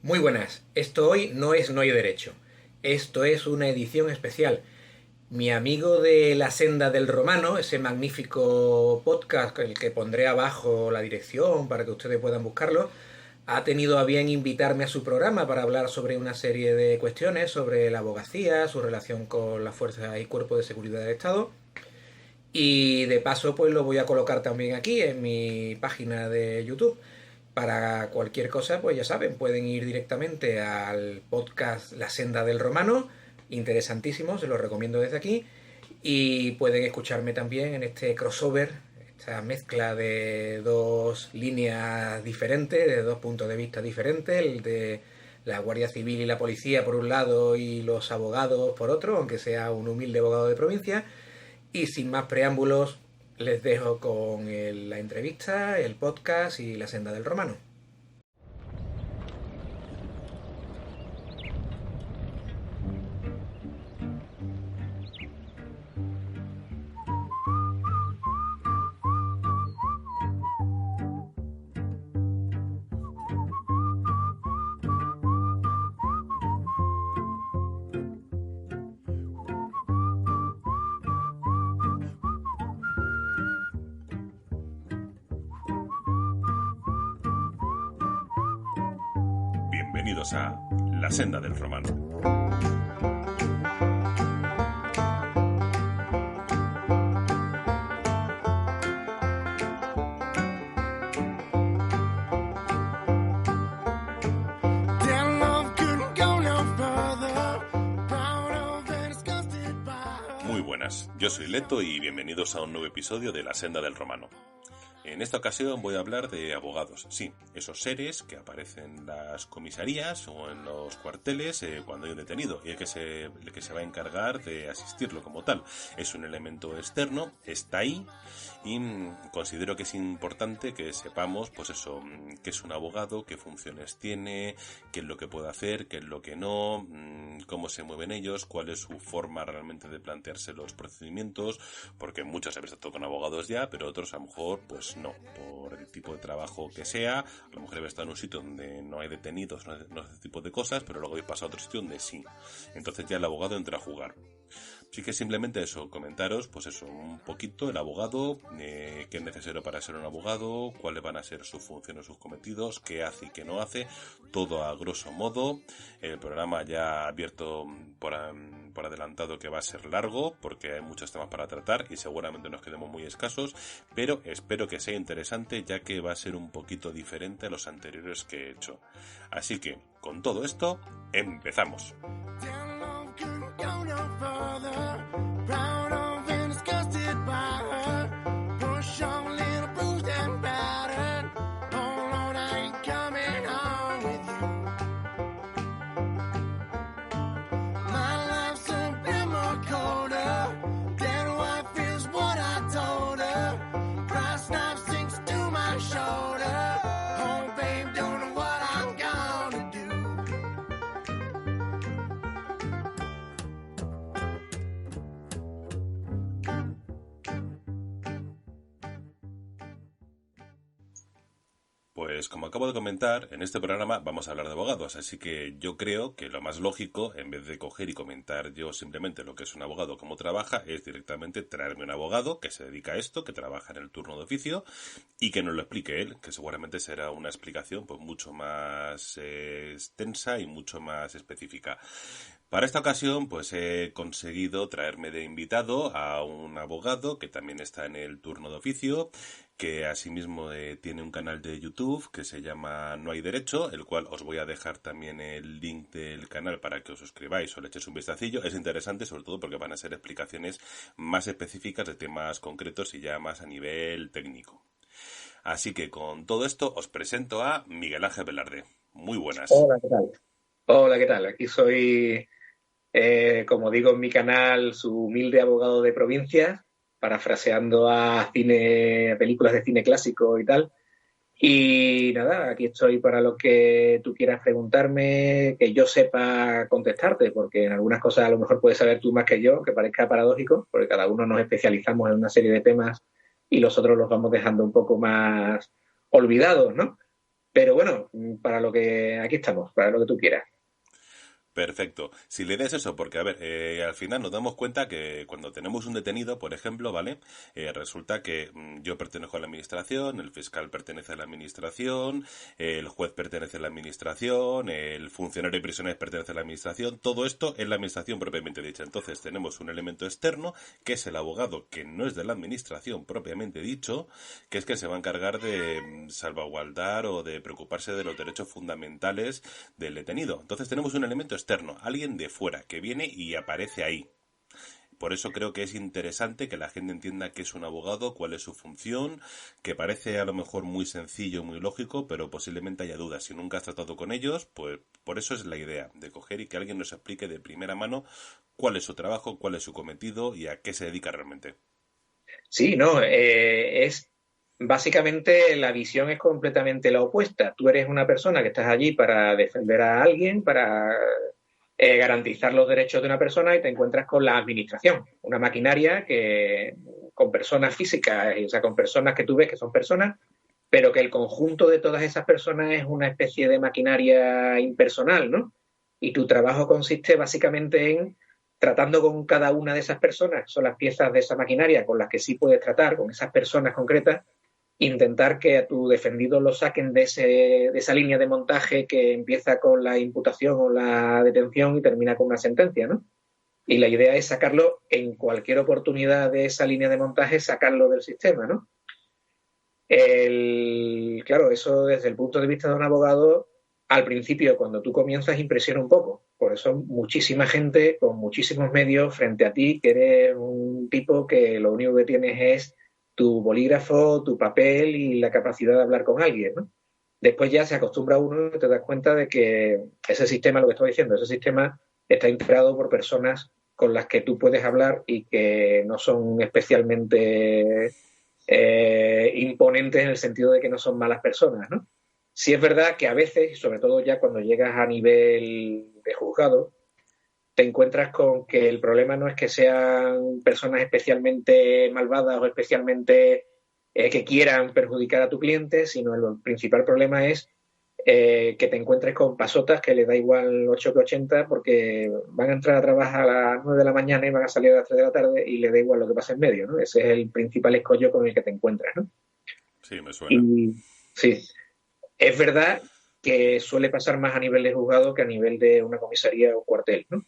Muy buenas, esto hoy no es No hay derecho, esto es una edición especial. Mi amigo de La Senda del Romano, ese magnífico podcast, el que pondré abajo la dirección para que ustedes puedan buscarlo, ha tenido a bien invitarme a su programa para hablar sobre una serie de cuestiones, sobre la abogacía, su relación con las fuerzas y cuerpos de seguridad del Estado. Y de paso, pues lo voy a colocar también aquí en mi página de YouTube. Para cualquier cosa, pues ya saben, pueden ir directamente al podcast La Senda del Romano, interesantísimo, se lo recomiendo desde aquí, y pueden escucharme también en este crossover, esta mezcla de dos líneas diferentes, de dos puntos de vista diferentes, el de la Guardia Civil y la policía por un lado y los abogados por otro, aunque sea un humilde abogado de provincia. Y sin más preámbulos, les dejo con la entrevista, el podcast y la senda del romano. Bienvenidos a La Senda del Romano. Muy buenas, yo soy Leto y bienvenidos a un nuevo episodio de La Senda del Romano. En esta ocasión voy a hablar de abogados, sí, esos seres que aparecen en las comisarías o en los cuarteles cuando hay un detenido y el que se va a encargar de asistirlo como tal. Es un elemento externo, está ahí y considero que es importante que sepamos, pues eso, qué es un abogado, qué funciones tiene, qué es lo que puede hacer, qué es lo que no, cómo se mueven ellos, cuál es su forma realmente de plantearse los procedimientos, porque muchos habéis estado con abogados ya, pero otros a lo mejor pues no, por el tipo de trabajo que sea, a lo mejor habéis estado en un sitio donde no hay detenidos, no ese tipo de cosas, pero luego habéis pasado a otro sitio donde sí. Entonces ya el abogado entra a jugar. Así que simplemente eso, comentaros, pues eso, un poquito el abogado, qué es necesario para ser un abogado, cuáles van a ser sus funciones, sus cometidos, qué hace y qué no hace, todo a grosso modo. El programa ya ha abierto por adelantado que va a ser largo, porque hay muchos temas para tratar y seguramente nos quedemos muy escasos, pero espero que sea interesante, ya que va a ser un poquito diferente a los anteriores que he hecho. Así que, con todo esto, empezamos. Pues como acabo de comentar, en este programa vamos a hablar de abogados, así que yo creo que lo más lógico, en vez de coger y comentar yo simplemente lo que es un abogado, cómo trabaja, es directamente traerme un abogado que se dedica a esto, que trabaja en el turno de oficio y que nos lo explique él, que seguramente será una explicación pues mucho más extensa y mucho más específica. Para esta ocasión, pues he conseguido traerme de invitado a un abogado que también está en el turno de oficio, que asimismo tiene un canal de YouTube que se llama No hay derecho, el cual os voy a dejar también el link del canal para que os suscribáis o le echéis un vistacillo. Es interesante sobre todo porque van a ser explicaciones más específicas de temas concretos y ya más a nivel técnico. Así que con todo esto os presento a Miguel Ángel Velarde. Muy buenas. Hola, ¿qué tal? Hola, ¿qué tal? Aquí soy, como digo en mi canal, su humilde abogado de provincia, parafraseando a películas de cine clásico y tal. Y nada, aquí estoy para lo que tú quieras preguntarme, que yo sepa contestarte, porque en algunas cosas a lo mejor puedes saber tú más que yo, que parezca paradójico, porque cada uno nos especializamos en una serie de temas y los otros los vamos dejando un poco más olvidados, ¿no? Pero bueno, para lo que aquí estamos, para lo que tú quieras. Perfecto. Si la idea es eso, porque a ver, al final nos damos cuenta que cuando tenemos un detenido, por ejemplo, ¿vale? Resulta que yo pertenezco a la administración, el fiscal pertenece a la administración, el juez pertenece a la administración, el funcionario de prisiones pertenece a la administración, todo esto es la administración propiamente dicha. Entonces tenemos un elemento externo, que es el abogado, que no es de la administración propiamente dicho, que es que se va a encargar de salvaguardar o de preocuparse de los derechos fundamentales del detenido. Entonces tenemos un elemento externo, alguien de fuera, que viene y aparece ahí. Por eso creo que es interesante que la gente entienda qué es un abogado, cuál es su función, que parece a lo mejor muy sencillo, muy lógico, pero posiblemente haya dudas. Si nunca has tratado con ellos, pues por eso es la idea, de coger y que alguien nos explique de primera mano cuál es su trabajo, cuál es su cometido y a qué se dedica realmente. Sí, no, es básicamente la visión es completamente la opuesta. Tú eres una persona que estás allí para defender a alguien, para garantizar los derechos de una persona y te encuentras con la administración, una maquinaria que con personas físicas, o sea, con personas que tú ves que son personas, pero que el conjunto de todas esas personas es una especie de maquinaria impersonal, ¿no? Y tu trabajo consiste básicamente en tratando con cada una de esas personas, son las piezas de esa maquinaria con las que sí puedes tratar, con esas personas concretas, intentar que a tu defendido lo saquen de esa línea de montaje que empieza con la imputación o la detención y termina con una sentencia, ¿no? Y la idea es sacarlo en cualquier oportunidad de esa línea de montaje, sacarlo del sistema, ¿no? Claro, eso desde el punto de vista de un abogado, al principio, cuando tú comienzas, impresiona un poco. Por eso muchísima gente con muchísimos medios frente a ti, que eres un tipo que lo único que tienes es tu bolígrafo, tu papel y la capacidad de hablar con alguien, ¿no? Después ya se acostumbra uno y te das cuenta de que ese sistema, lo que estoy diciendo, ese sistema está integrado por personas con las que tú puedes hablar y que no son especialmente imponentes en el sentido de que no son malas personas, ¿no? Sí es verdad que a veces, sobre todo ya cuando llegas a nivel de juzgado, te encuentras con que el problema no es que sean personas especialmente malvadas o especialmente que quieran perjudicar a tu cliente, sino el principal problema es que te encuentres con pasotas que le da igual 8 que 80 porque van a entrar a trabajar a las 9 de la mañana y van a salir a las 3 de la tarde y le da igual lo que pasa en medio, ¿no? Ese es el principal escollo con el que te encuentras, ¿no? Sí, me suena. Y sí, es verdad que suele pasar más a nivel de juzgado que a nivel de una comisaría o cuartel, ¿no?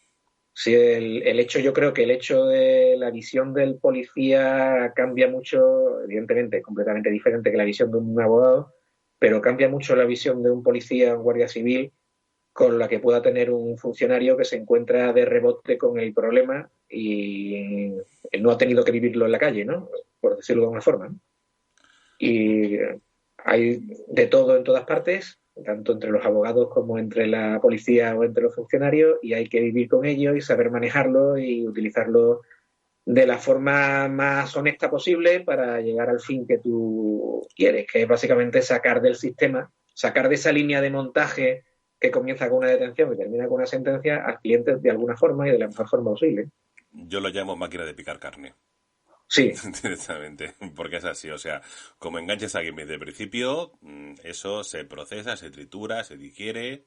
Sí, el hecho, yo creo que el hecho de la visión del policía cambia mucho, evidentemente, es completamente diferente que la visión de un abogado, pero cambia mucho la visión de un policía o un guardia civil con la que pueda tener un funcionario que se encuentra de rebote con el problema y no ha tenido que vivirlo en la calle, ¿no? Por decirlo de alguna forma, ¿no? Y hay de todo en todas partes, tanto entre los abogados como entre la policía o entre los funcionarios, y hay que vivir con ello y saber manejarlo y utilizarlo de la forma más honesta posible para llegar al fin que tú quieres, que es básicamente sacar del sistema, sacar de esa línea de montaje que comienza con una detención y termina con una sentencia al cliente de alguna forma y de la mejor forma posible. Yo lo llamo máquina de picar carne. Sí, Directamente, porque es así, o sea, como enganches a alguien desde el principio, eso se procesa, se tritura, se digiere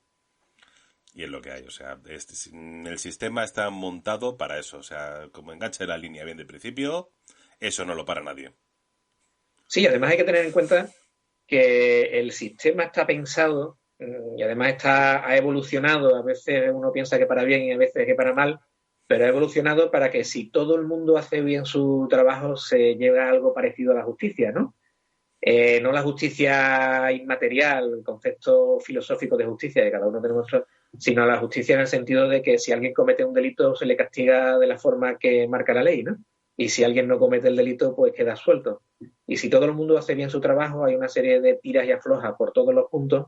y es lo que hay, o sea, el sistema está montado para eso, o sea, como enganche la línea bien de principio, eso no lo para nadie. sí, además hay que tener en cuenta que el sistema está pensado y además ha evolucionado, a veces uno piensa que para bien y a veces que para mal, pero ha evolucionado para que si todo el mundo hace bien su trabajo se lleve a algo parecido a la justicia, ¿no? No la justicia inmaterial, el concepto filosófico de justicia de cada uno de nosotros, sino la justicia en el sentido de que si alguien comete un delito se le castiga de la forma que marca la ley, ¿no? Y si alguien no comete el delito, pues queda suelto. Y si todo el mundo hace bien su trabajo, hay una serie de tiras y aflojas por todos los puntos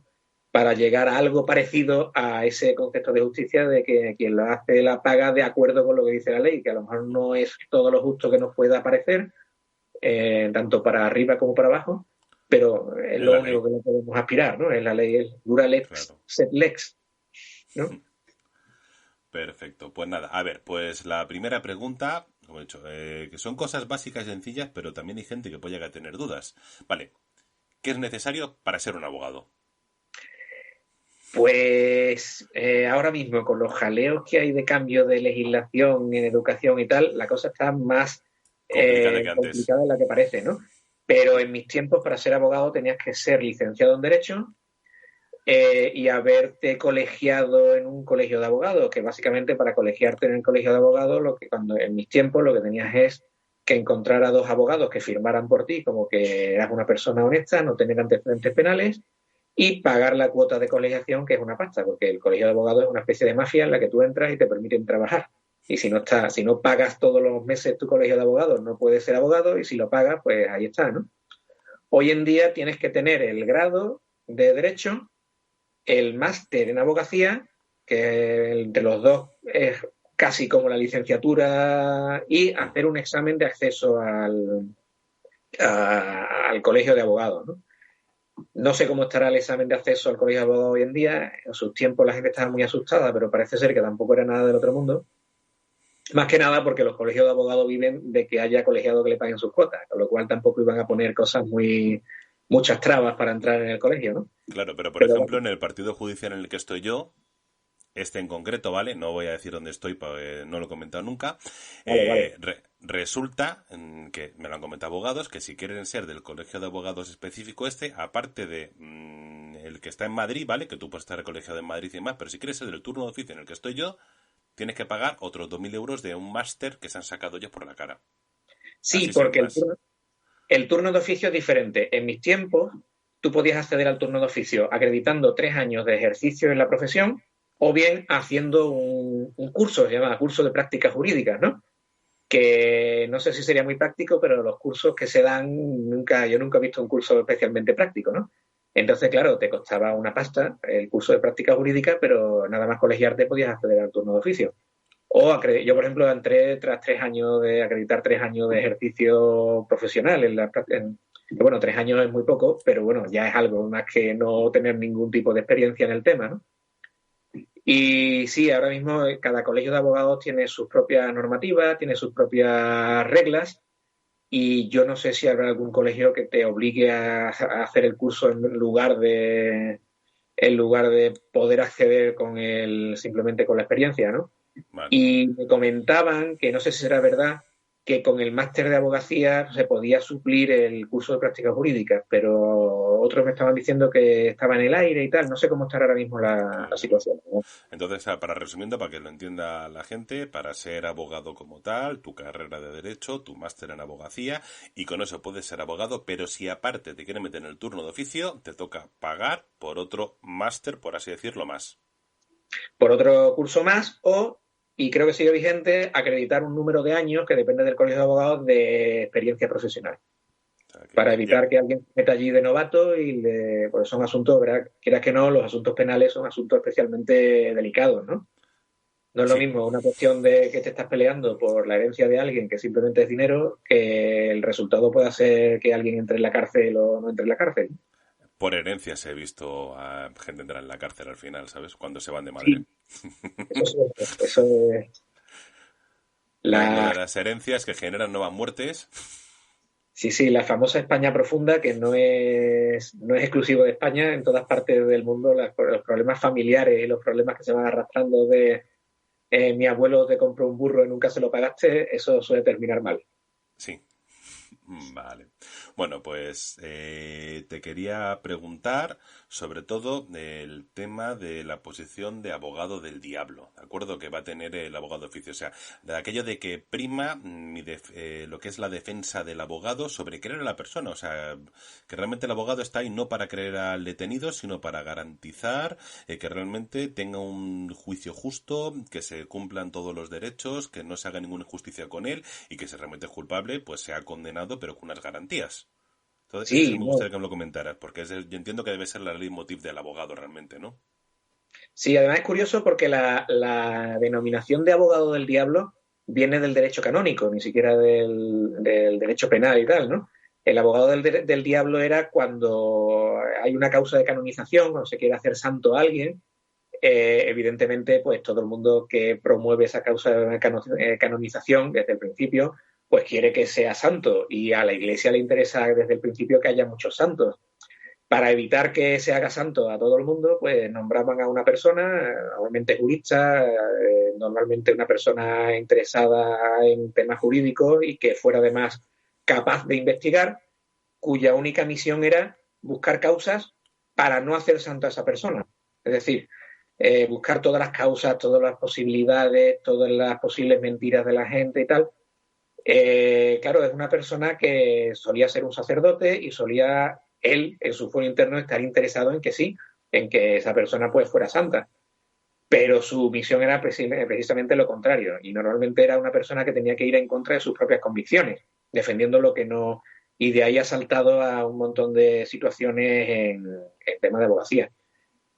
para llegar a algo parecido a ese concepto de justicia de que quien lo hace la paga de acuerdo con lo que dice la ley, que a lo mejor no es todo lo justo que nos pueda parecer, tanto para arriba como para abajo, pero es Es lo la único ley, que no podemos aspirar, ¿no? Es la ley, es dura lex, claro. sed lex, ¿no? Perfecto, pues nada, a ver, pues la primera pregunta, como he dicho, que son cosas básicas y sencillas, pero también hay gente que puede llegar a tener dudas. Vale, ¿qué es necesario para ser un abogado? Pues ahora mismo, con los jaleos que hay de cambio de legislación en educación y tal, la cosa está más Complicada que antes. complicada de la que parece, ¿no? Pero en mis tiempos, para ser abogado, tenías que ser licenciado en Derecho y haberte colegiado en un colegio de abogados, que básicamente para colegiarte en el colegio de abogados, lo que cuando en mis tiempos lo que tenías es que encontrar a dos abogados que firmaran por ti como que eras una persona honesta, no tener antecedentes penales y pagar la cuota de colegiación, que es una pasta, porque el colegio de abogados es una especie de mafia en la que tú entras y te permiten trabajar. Y si no pagas todos los meses tu colegio de abogados, no puedes ser abogado, y si lo pagas, pues ahí está, ¿no? Hoy en día tienes que tener el grado de Derecho, el máster en abogacía, que entre los dos es casi como la licenciatura, y hacer un examen de acceso al colegio de abogados, ¿no? No sé cómo estará el examen de acceso al colegio de abogados hoy en día. En sus tiempos la gente estaba muy asustada, pero parece ser que tampoco era nada del otro mundo. Más que nada porque los colegios de abogados viven de que haya colegiados que le paguen sus cuotas, con lo cual tampoco iban a poner muchas trabas para entrar en el colegio, ¿no? Claro, pero por Pero ejemplo, bueno, en el partido judicial en el que estoy yo, este en concreto, ¿vale? No voy a decir dónde estoy, porque no lo he comentado nunca. vale. Resulta que me lo han comentado abogados que si quieren ser del colegio de abogados específico este, aparte de el que está en Madrid, ¿vale? Que tú puedes estar colegiado en Madrid y demás, pero si quieres ser del turno de oficio en el que estoy yo, tienes que pagar otros 2.000 euros de un máster que se han sacado ellos por la cara. Sí, Así sin porque más. el turno de oficio es diferente. En mis tiempos, tú podías acceder al turno de oficio acreditando 3 años de ejercicio en la profesión o bien haciendo un curso, se llama curso de prácticas jurídicas, ¿no? Que no sé si sería muy práctico, pero los cursos que se dan, yo nunca he visto un curso especialmente práctico, ¿no? Entonces, claro, te costaba una pasta el curso de práctica jurídica, pero nada más colegiarte podías acceder al turno de oficio. Yo, por ejemplo, entré tras 3 años de acreditar 3 años de ejercicio profesional. Bueno, 3 años es muy poco, pero bueno, ya es algo más que no tener ningún tipo de experiencia en el tema, ¿no? Y sí, ahora mismo cada colegio de abogados tiene sus propias normativas, tiene sus propias reglas y yo no sé si habrá algún colegio que te obligue a hacer el curso en lugar de poder acceder simplemente con la experiencia, ¿no? Vale. Y me comentaban, que no sé si será verdad, que con el máster de abogacía se podía suplir el curso de prácticas jurídicas, pero otros me estaban diciendo que estaba en el aire y tal. No sé cómo estará ahora mismo la Claro. situación, ¿no? Entonces, para resumiendo, para que lo entienda la gente, para ser abogado como tal, tu carrera de derecho, tu máster en abogacía, y con eso puedes ser abogado, pero si aparte te quieren meter en el turno de oficio, te toca pagar por otro máster, por así decirlo, más. Por otro curso más y creo que sigue vigente, acreditar un número de años que depende del colegio de abogados de experiencia profesional, O sea, que para ya, evitar que alguien se meta allí de novato pues son asuntos, ¿verdad? Quieras que no, los asuntos penales son asuntos especialmente delicados, ¿no? No es lo sí, mismo una cuestión de que te estás peleando por la herencia de alguien que simplemente es dinero, que el resultado pueda ser que alguien entre en la cárcel o no entre en la cárcel. por herencias he visto a gente entrar en la cárcel al final, ¿sabes? Cuando se van de madre. Sí, eso sí, eso es Lo la, de las herencias que generan nuevas muertes. sí, sí, la famosa España profunda, que no es exclusivo de España, en todas partes del mundo los problemas familiares y los problemas que se van arrastrando de mi abuelo te compró un burro y nunca se lo pagaste, eso suele terminar mal. Sí, vale. Bueno, pues te quería preguntar sobre todo el tema de la posición de abogado del diablo, ¿de acuerdo? Que va a tener el abogado de oficio. O sea, de aquello de que prima lo que es la defensa del abogado sobre creer a la persona. O sea, que realmente el abogado está ahí no para creer al detenido, sino para garantizar que realmente tenga un juicio justo, que se cumplan todos los derechos, que no se haga ninguna injusticia con él y que si realmente es culpable, pues sea condenado, pero con unas garantías. Entonces, eso sí Sí, me no. gustaría que me lo comentaras, porque yo entiendo que debe ser la leitmotiv del abogado realmente, ¿no? Sí, además es curioso porque la denominación de abogado del diablo viene del derecho canónico, ni siquiera del derecho penal y tal, ¿no? El abogado del diablo era cuando hay una causa de canonización o se quiere hacer santo a alguien. Evidentemente, pues todo el mundo que promueve esa causa de canonización desde el principio, pues quiere que sea santo y a la Iglesia le interesa desde el principio que haya muchos santos. Para evitar que se haga santo a todo el mundo, pues nombraban a una persona, normalmente jurista, normalmente una persona interesada en temas jurídicos y que fuera además capaz de investigar, cuya única misión era buscar causas para no hacer santo a esa persona. Es decir, buscar todas las causas, todas las posibilidades, todas las posibles mentiras de la gente y tal. Claro, es una persona que solía ser un sacerdote y solía él, en su foro interno, estar interesado en que sí, en que esa persona pues fuera santa. Pero su misión era precisamente lo contrario. Y normalmente era una persona que tenía que ir en contra de sus propias convicciones, defendiendo lo que no. Y de ahí ha saltado a un montón de situaciones en tema de abogacía.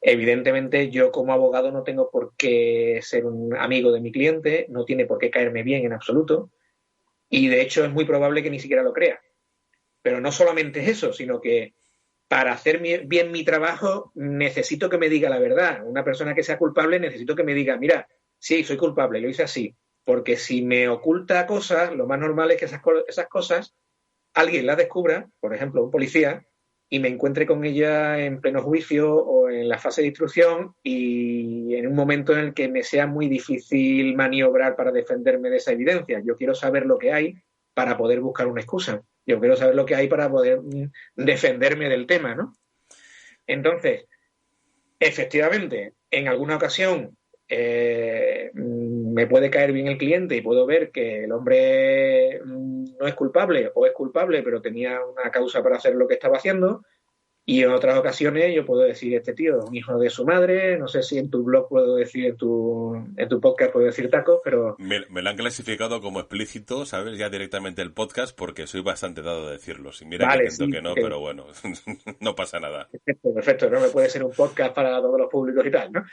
Evidentemente, yo como abogado no tengo por qué ser un amigo de mi cliente, no tiene por qué caerme bien en absoluto. Y de hecho es muy probable que ni siquiera lo crea. Pero no solamente es eso, sino que para hacer bien mi trabajo necesito que me diga la verdad. Una persona que sea culpable necesito que me diga, mira, sí, soy culpable, lo hice así. Porque si me oculta cosas, lo más normal es que esas cosas alguien las descubra, por ejemplo, un policía, y me encuentre con ella en pleno juicio o en la fase de instrucción y en un momento en el que me sea muy difícil maniobrar para defenderme de esa evidencia. Yo quiero saber lo que hay para poder buscar una excusa. Yo quiero saber lo que hay para poder defenderme del tema, ¿no? Entonces, efectivamente, en alguna ocasión me puede caer bien el cliente y puedo ver que el hombre no es culpable o es culpable, pero tenía una causa para hacer lo que estaba haciendo. Y en otras ocasiones yo puedo decir, este tío es un hijo de su madre, no sé si en tu blog puedo decir, en tu podcast puedo decir tacos, pero... Me lo han clasificado como explícito, ¿sabes? Ya directamente el podcast porque soy bastante dado a decirlo. Y mira que Vale, intento sí, que no, pero bueno, no pasa nada. perfecto, perfecto, no me puede ser un podcast para todos los públicos y tal, ¿no?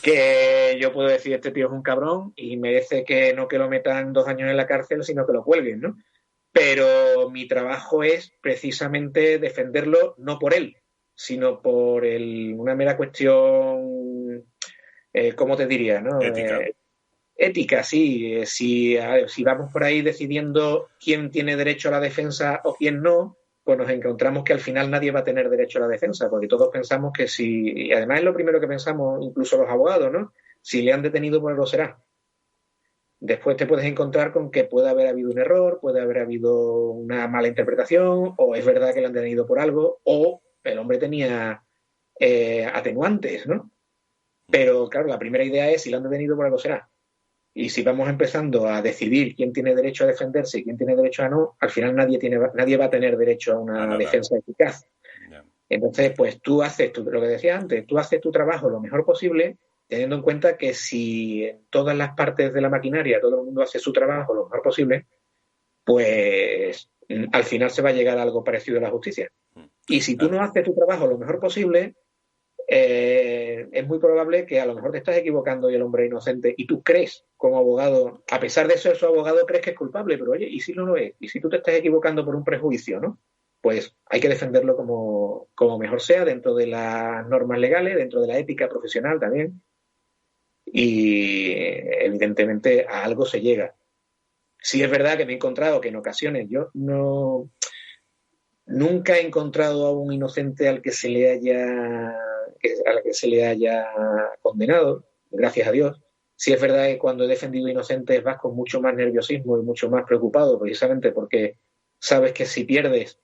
Que yo puedo decir, este tío es un cabrón y merece que no que lo metan 2 años en la cárcel, sino que lo cuelguen, ¿no? Pero mi trabajo es precisamente defenderlo no por él, sino por una mera cuestión, ¿cómo te diría? ¿No? Ética. Ética, sí. Si vamos por ahí decidiendo quién tiene derecho a la defensa o quién no, pues nos encontramos que al final nadie va a tener derecho a la defensa, porque todos pensamos que si, y además es lo primero que pensamos, incluso los abogados, ¿no? Si le han detenido, pues lo será. Después te puedes encontrar con que puede haber habido un error, puede haber habido una mala interpretación, o es verdad que le han detenido por algo, o el hombre tenía atenuantes, ¿no? Pero claro, la primera idea es si lo han detenido por algo será. Y si vamos empezando a decidir quién tiene derecho a defenderse y quién tiene derecho a no, al final nadie va a tener derecho a A una nada. defensa eficaz. Ya. Entonces, pues tú haces lo que decía antes, tú haces tu trabajo lo mejor posible, teniendo en cuenta que si en todas las partes de la maquinaria todo el mundo hace su trabajo lo mejor posible, pues al final se va a llegar a algo parecido a la justicia. Y si tú Claro. no haces tu trabajo lo mejor posible, es muy probable que a lo mejor te estás equivocando y el hombre es inocente y tú crees como abogado, a pesar de ser su abogado, crees que es culpable, pero oye, ¿y si no lo es? ¿Y si tú te estás equivocando por un prejuicio, no? Pues hay que defenderlo como mejor sea, dentro de las normas legales, dentro de la ética profesional también. Y evidentemente a algo se llega. Sí es verdad que me he encontrado que en ocasiones yo nunca he encontrado a un inocente al que se le haya condenado, gracias a Dios. Sí es verdad que cuando he defendido inocentes vas con mucho más nerviosismo y mucho más preocupado, precisamente porque sabes que si pierdes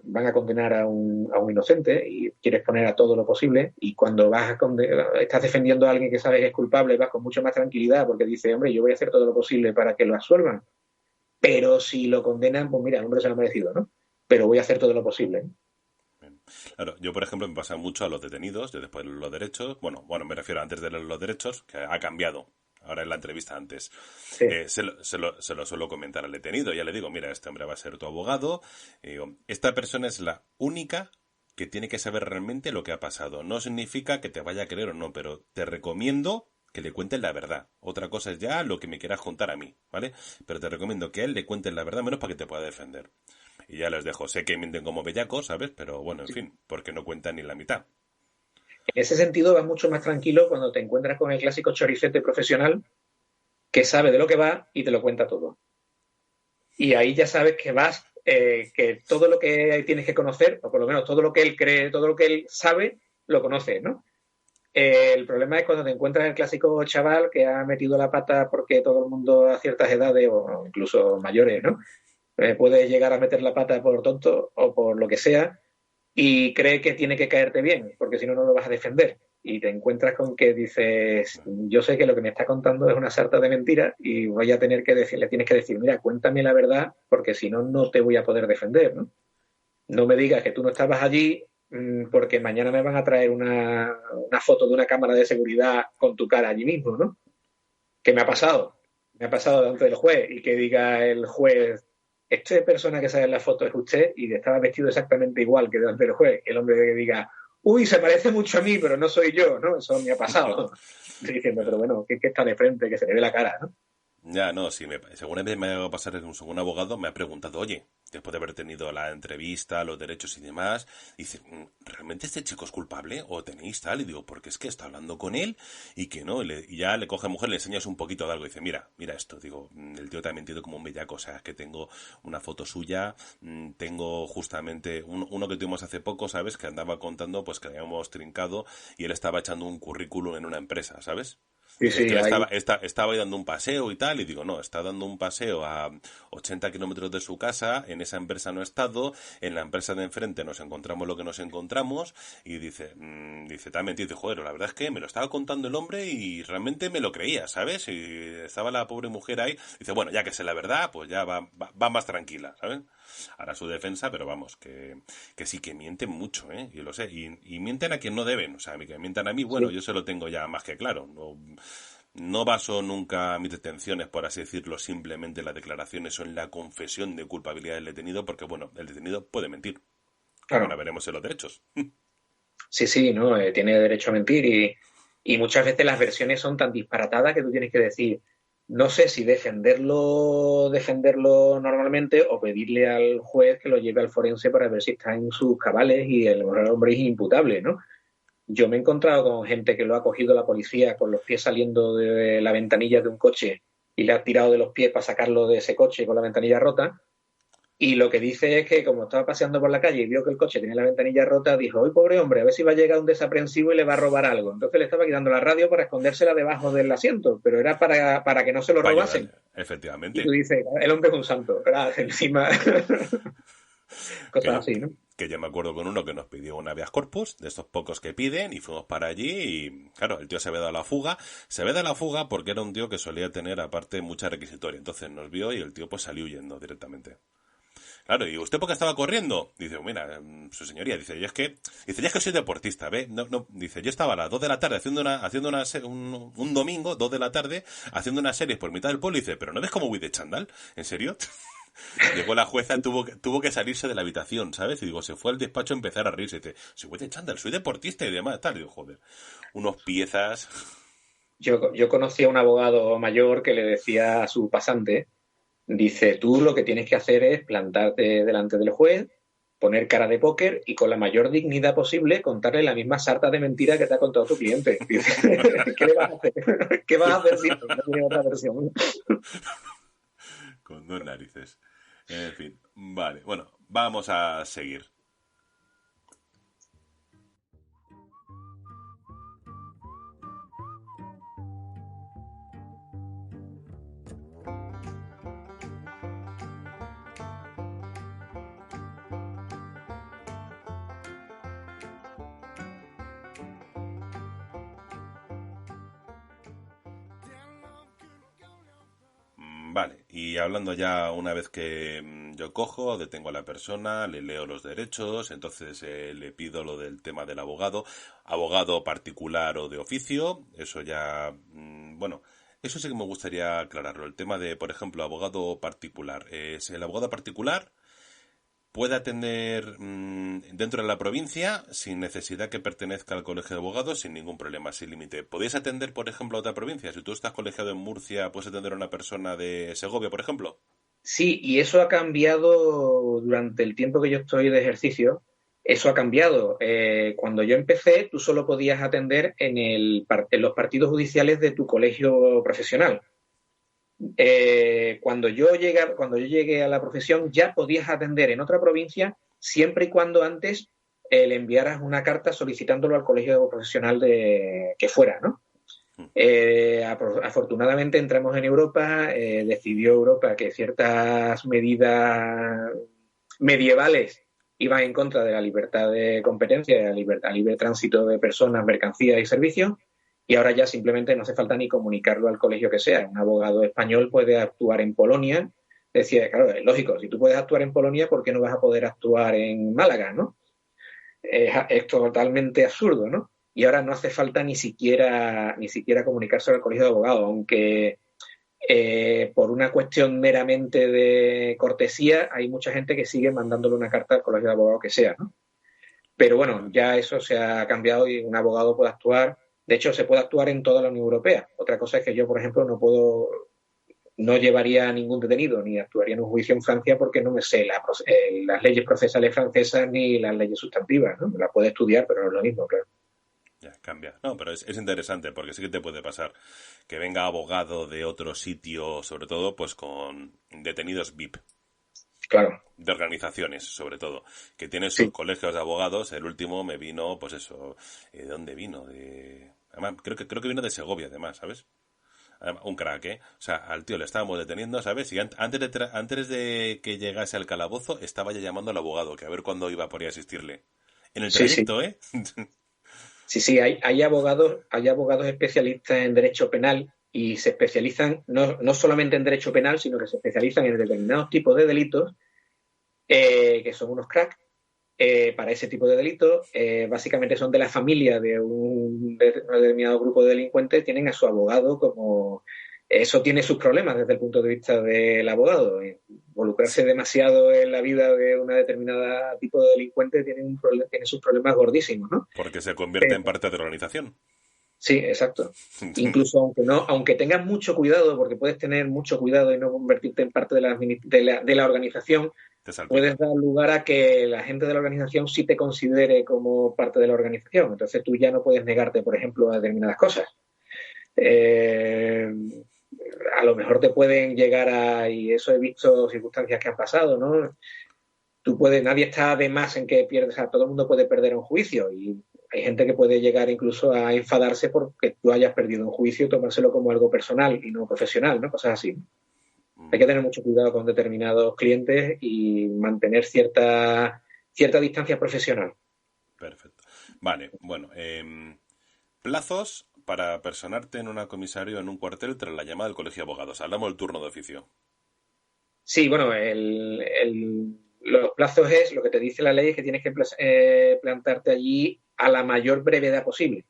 van a condenar a un inocente y quieres poner a todo lo posible, y cuando estás defendiendo a alguien que sabes que es culpable vas con mucho más tranquilidad porque dices, hombre, yo voy a hacer todo lo posible para que lo absuelvan, pero si lo condenan, pues mira, el hombre se lo ha merecido, ¿no? Pero voy a hacer todo lo posible. Claro, yo por ejemplo me pasa mucho a los detenidos, yo después de los derechos, bueno, me refiero antes de los derechos, que ha cambiado. Ahora en la entrevista antes, Sí. se lo suelo comentar al detenido. Ya le digo, mira, este hombre va a ser tu abogado. Y digo, esta persona es la única que tiene que saber realmente lo que ha pasado. No significa que te vaya a creer o no, pero te recomiendo que le cuentes la verdad. Otra cosa es ya lo que me quieras contar a mí, ¿vale? Pero te recomiendo que a él le cuentes la verdad, menos para que te pueda defender. Y ya les dejo. Sé que mienten como bellacos, ¿sabes? Pero bueno, en fin, porque no cuentan ni la mitad. En ese sentido vas mucho más tranquilo cuando te encuentras con el clásico choricete profesional que sabe de lo que va y te lo cuenta todo. Y ahí ya sabes que vas que todo lo que tienes que conocer, o por lo menos todo lo que él cree, todo lo que él sabe, lo conoce, ¿no? El problema es cuando te encuentras el clásico chaval que ha metido la pata porque todo el mundo a ciertas edades o incluso mayores, ¿no? Puede llegar a meter la pata por tonto o por lo que sea y cree que tiene que caerte bien, porque si no, no lo vas a defender. Y te encuentras con que dices, yo sé que lo que me está contando es una sarta de mentiras y voy a tener que decir, le tienes que decir, mira, cuéntame la verdad, porque si no, no te voy a poder defender, ¿no? No me digas que tú no estabas allí porque mañana me van a traer una foto de una cámara de seguridad con tu cara allí mismo, ¿no? ¿Qué me ha pasado? Me ha pasado delante del juez y que diga el juez, esta persona que sale en la foto es usted y estaba vestido exactamente igual que delante del juez. El hombre que diga, uy, se parece mucho a mí, pero no soy yo, ¿no? Eso me ha pasado. Estoy diciendo, pero bueno, que está de frente, que se le ve la cara, ¿no? Ya, no, sí, según me va a pasar según un abogado, me ha preguntado, oye, después de haber tenido la entrevista, los derechos y demás, dice, ¿realmente este chico es culpable? ¿O tenéis tal? Y digo, porque es que está hablando con él y que no, y ya le coge a mujer, le enseñas un poquito de algo y dice, mira esto, digo, el tío te ha mentido como un bellaco, o sea, es que tengo una foto suya, tengo justamente uno que tuvimos hace poco, ¿sabes? Que andaba contando, pues que habíamos trincado y él estaba echando un currículum en una empresa, ¿sabes? Sí, Dice, es que sí, él hay... estaba ahí dando un paseo y tal, y digo, no, está dando un paseo a 80 kilómetros de su casa, en esa empresa no he estado, en la empresa de enfrente nos encontramos lo que nos encontramos, y dice, te ha mentido, dice, joder, la verdad es que me lo estaba contando el hombre y realmente me lo creía, ¿sabes? Y estaba la pobre mujer ahí, dice, bueno, ya que sé la verdad, pues ya va más tranquila, ¿sabes? Hará su defensa, pero vamos, que sí que mienten mucho, ¿eh? Yo lo sé, y mienten a quien no deben, o sea, que mientan a mí, bueno, Sí. yo se lo tengo ya más que claro, no baso nunca mis detenciones, por así decirlo, simplemente en las declaraciones o en la confesión de culpabilidad del detenido, porque bueno, el detenido puede mentir, como ahora Claro, veremos en los derechos. sí, sí, ¿no? Tiene derecho a mentir y muchas veces las versiones son tan disparatadas que tú tienes que decir, no sé si defenderlo normalmente o pedirle al juez que lo lleve al forense para ver si está en sus cabales y el hombre es imputable, ¿no? Yo me he encontrado con gente que lo ha cogido la policía con los pies saliendo de la ventanilla de un coche y le ha tirado de los pies para sacarlo de ese coche con la ventanilla rota. Y lo que dice es que como estaba paseando por la calle y vio que el coche tenía la ventanilla rota, dijo, ¡ay, pobre hombre! A ver si va a llegar un desaprensivo y le va a robar algo. Entonces le estaba quitando la radio para escondérsela debajo del asiento, pero era para que no se lo Para robasen. ayudarle, Y tú efectivamente. dices, el hombre es un santo, ¿verdad? Encima, Que cosas yo, así, ¿no? que yo me acuerdo con uno que nos pidió un habeas corpus, de estos pocos que piden, y fuimos para allí y, claro, el tío se había dado la fuga. Se había dado la fuga porque era un tío que solía tener, aparte, mucha requisitoria. Entonces nos vio y el tío pues salió huyendo directamente. Claro, ¿y usted por qué estaba corriendo? Dice, mira, su señoría, dice, ya es que soy deportista, ¿ve? No, no, dice, yo estaba a las 2 de la tarde un domingo, 2 de la tarde, haciendo una serie por mitad del pueblo, y dice, pero ¿no ves cómo voy de chándal? ¿En serio? Llegó la jueza, tuvo que salirse de la habitación, ¿sabes? Y digo, se fue al despacho a empezar a reírse. Y dice, si voy de chándal, soy deportista y demás, tal. Y digo, joder, unos piezas. Yo conocí a un abogado mayor que le decía a su pasante, dice, tú lo que tienes que hacer es plantarte delante del juez, poner cara de póker y con la mayor dignidad posible contarle la misma sarta de mentira que te ha contado tu cliente. Dice, ¿qué le vas a hacer? ¿Qué vas a hacer si no tiene otra versión? Con dos narices. En fin, vale, bueno, vamos a seguir. Vale, y hablando ya una vez que yo cojo, detengo a la persona, le leo los derechos, entonces le pido lo del tema del abogado particular o de oficio, eso ya, bueno, eso sí que me gustaría aclararlo, el tema de, por ejemplo, abogado particular. Es el abogado particular puede atender dentro de la provincia sin necesidad que pertenezca al colegio de abogados, sin ningún problema, sin límite. ¿Podéis atender, por ejemplo, a otra provincia? Si tú estás colegiado en Murcia, ¿puedes atender a una persona de Segovia, por ejemplo? Sí, y eso ha cambiado durante el tiempo que yo estoy de ejercicio. Eso ha cambiado. Cuando yo empecé, tú solo podías atender en los partidos judiciales de tu colegio profesional. Cuando yo llegué a la profesión ya podías atender en otra provincia siempre y cuando antes le enviaras una carta solicitándolo al colegio profesional que fuera, ¿no? Afortunadamente entramos en Europa, decidió Europa que ciertas medidas medievales iban en contra de la libertad de competencia, libre tránsito de personas, mercancías y servicios, y ahora ya simplemente no hace falta ni comunicarlo al colegio que sea. Un abogado español puede actuar en Polonia. Decía, claro, es lógico, si tú puedes actuar en Polonia, ¿por qué no vas a poder actuar en Málaga, no? Es totalmente absurdo, ¿no? Y ahora no hace falta ni siquiera comunicarse al colegio de abogados, aunque por una cuestión meramente de cortesía hay mucha gente que sigue mandándole una carta al colegio de abogados que sea, ¿no? Pero bueno, ya eso se ha cambiado y un abogado puede actuar. De hecho, se puede actuar en toda la Unión Europea. Otra cosa es que yo, por ejemplo, no llevaría a ningún detenido ni actuaría en un juicio en Francia porque no me sé las leyes procesales francesas ni las leyes sustantivas, ¿no? Las puedo estudiar, pero no es lo mismo, claro. Ya, cambia. No, pero es interesante porque sí que te puede pasar que venga abogado de otro sitio, sobre todo, pues con detenidos VIP. Claro. De organizaciones, sobre todo, que tienen sus Sí. colegios de abogados. El último me vino, pues eso, ¿de dónde vino? Además, creo que vino de Segovia, además, ¿sabes? Además, un crack, ¿eh? O sea, al tío le estábamos deteniendo, ¿sabes? Y antes de que llegase al calabozo, estaba ya llamando al abogado, que a ver cuándo iba por ahí a asistirle. En el Sí, sí. trayecto, ¿eh? Sí, hay abogados especialistas en derecho penal y se especializan no solamente en derecho penal, sino que se especializan en determinados tipos de delitos, que son unos cracks para ese tipo de delitos. Básicamente son de la familia de un determinado grupo de delincuentes, tienen a su abogado como... Eso tiene sus problemas desde el punto de vista del abogado. Involucrarse demasiado en la vida de una determinada tipo de delincuente tiene sus problemas gordísimos, ¿no? Porque se convierte en parte de la organización. Sí, exacto. Incluso aunque tengas mucho cuidado, porque puedes tener mucho cuidado y no convertirte en parte de la organización, Te puedes salpica. dar lugar a que la gente de la organización sí te considere como parte de la organización. Entonces tú ya no puedes negarte, por ejemplo, a determinadas cosas. Eh, a lo mejor te pueden llegar y eso he visto circunstancias que han pasado, ¿no? Nadie está de más en que pierdas, o sea, todo el mundo puede perder un juicio y hay gente que puede llegar incluso a enfadarse porque tú hayas perdido un juicio y tomárselo como algo personal y no profesional, ¿no? Cosas así. Hay que tener mucho cuidado con determinados clientes y mantener cierta distancia profesional. Perfecto. Vale, bueno. Plazos para personarte en una comisaría o en un cuartel tras la llamada del colegio de abogados. Hablamos del turno de oficio. Sí, bueno, los plazos lo que te dice la ley es que tienes que plantarte allí a la mayor brevedad posible.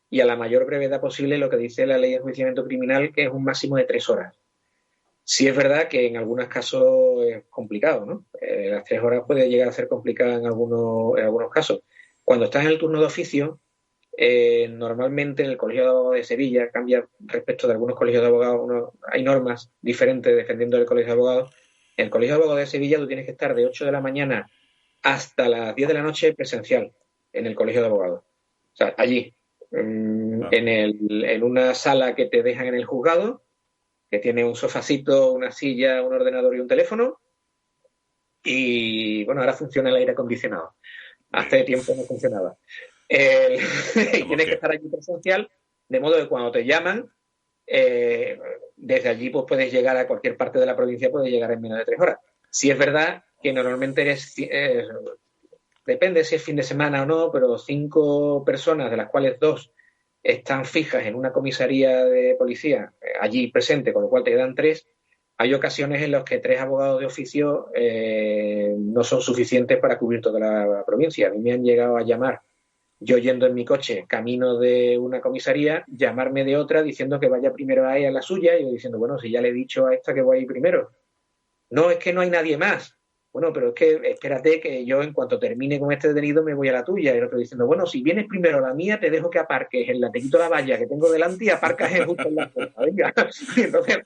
Y a la mayor brevedad posible lo que dice la ley de enjuiciamiento criminal, que es un máximo de 3 horas. Sí es verdad que en algunos casos es complicado, ¿no? Las 3 horas puede llegar a ser complicada en algunos casos. Cuando estás en el turno de oficio, normalmente en el Colegio de Abogados de Sevilla cambia respecto de algunos colegios de abogados, hay normas diferentes defendiendo del Colegio de Abogados. En el Colegio de Abogados de Sevilla tú tienes que estar de 8 de la mañana hasta las 10 de la noche presencial en el Colegio de Abogados. O sea, allí, Ah, en una sala que te dejan en el juzgado, que tiene un sofacito, una silla, un ordenador y un teléfono. Y bueno, ahora funciona el aire acondicionado. bien. Hace tiempo no funcionaba. Y ¿Hacemos tienes que qué? estar allí presencial, de modo que cuando te llaman, eh, desde allí pues puedes llegar a cualquier parte de la provincia, puedes llegar en menos de 3 horas. Si es verdad que normalmente depende si es fin de semana o no, pero 5 personas, de las cuales 2 están fijas en una comisaría de policía allí presente, con lo cual te quedan 3. Hay ocasiones en las que 3 abogados de oficio no son suficientes para cubrir toda la provincia. A mí me han llegado a llamar, yo yendo en mi coche, camino de una comisaría, llamarme de otra diciendo que vaya primero a ella, a la suya, y yo diciendo, bueno, si ya le he dicho a esta que voy a ir primero. No, es que no hay nadie más. Bueno, pero es que espérate que yo en cuanto termine con este detenido me voy a la tuya. Y el otro diciendo, bueno, si vienes primero a la mía, te dejo que aparques te quito la valla que tengo delante y aparcas justo en la puerta. Venga. Y entonces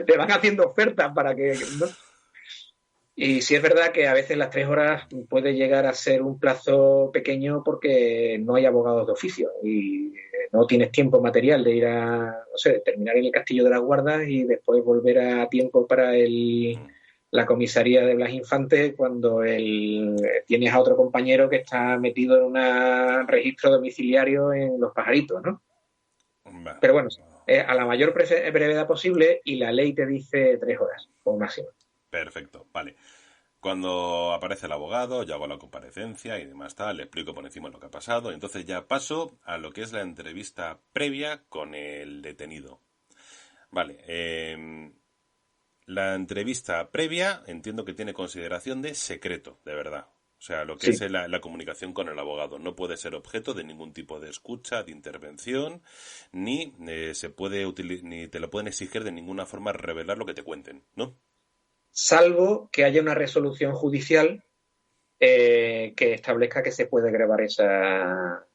te van haciendo ofertas para que... ¿no? Y sí es verdad que a veces las 3 horas puede llegar a ser un plazo pequeño porque no hay abogados de oficio y no tienes tiempo material de ir a, no sé, terminar en el Castillo de las Guardas y después volver a tiempo para la comisaría de Blas Infante cuando tienes a otro compañero que está metido en un registro domiciliario en Los Pajaritos, ¿no? Va. Pero bueno, a la mayor brevedad posible y la ley te dice 3 horas como máximo. Perfecto, vale. Cuando aparece el abogado, yo hago la comparecencia y demás tal, le explico por encima lo que ha pasado, y entonces ya paso a lo que es la entrevista previa con el detenido. Vale, la entrevista previa entiendo que tiene consideración de secreto, de verdad. O sea, lo que Sí. es la comunicación con el abogado no puede ser objeto de ningún tipo de escucha, de intervención, ni ni te lo pueden exigir de ninguna forma revelar lo que te cuenten, ¿no? Salvo que haya una resolución judicial que establezca que se puede grabar esa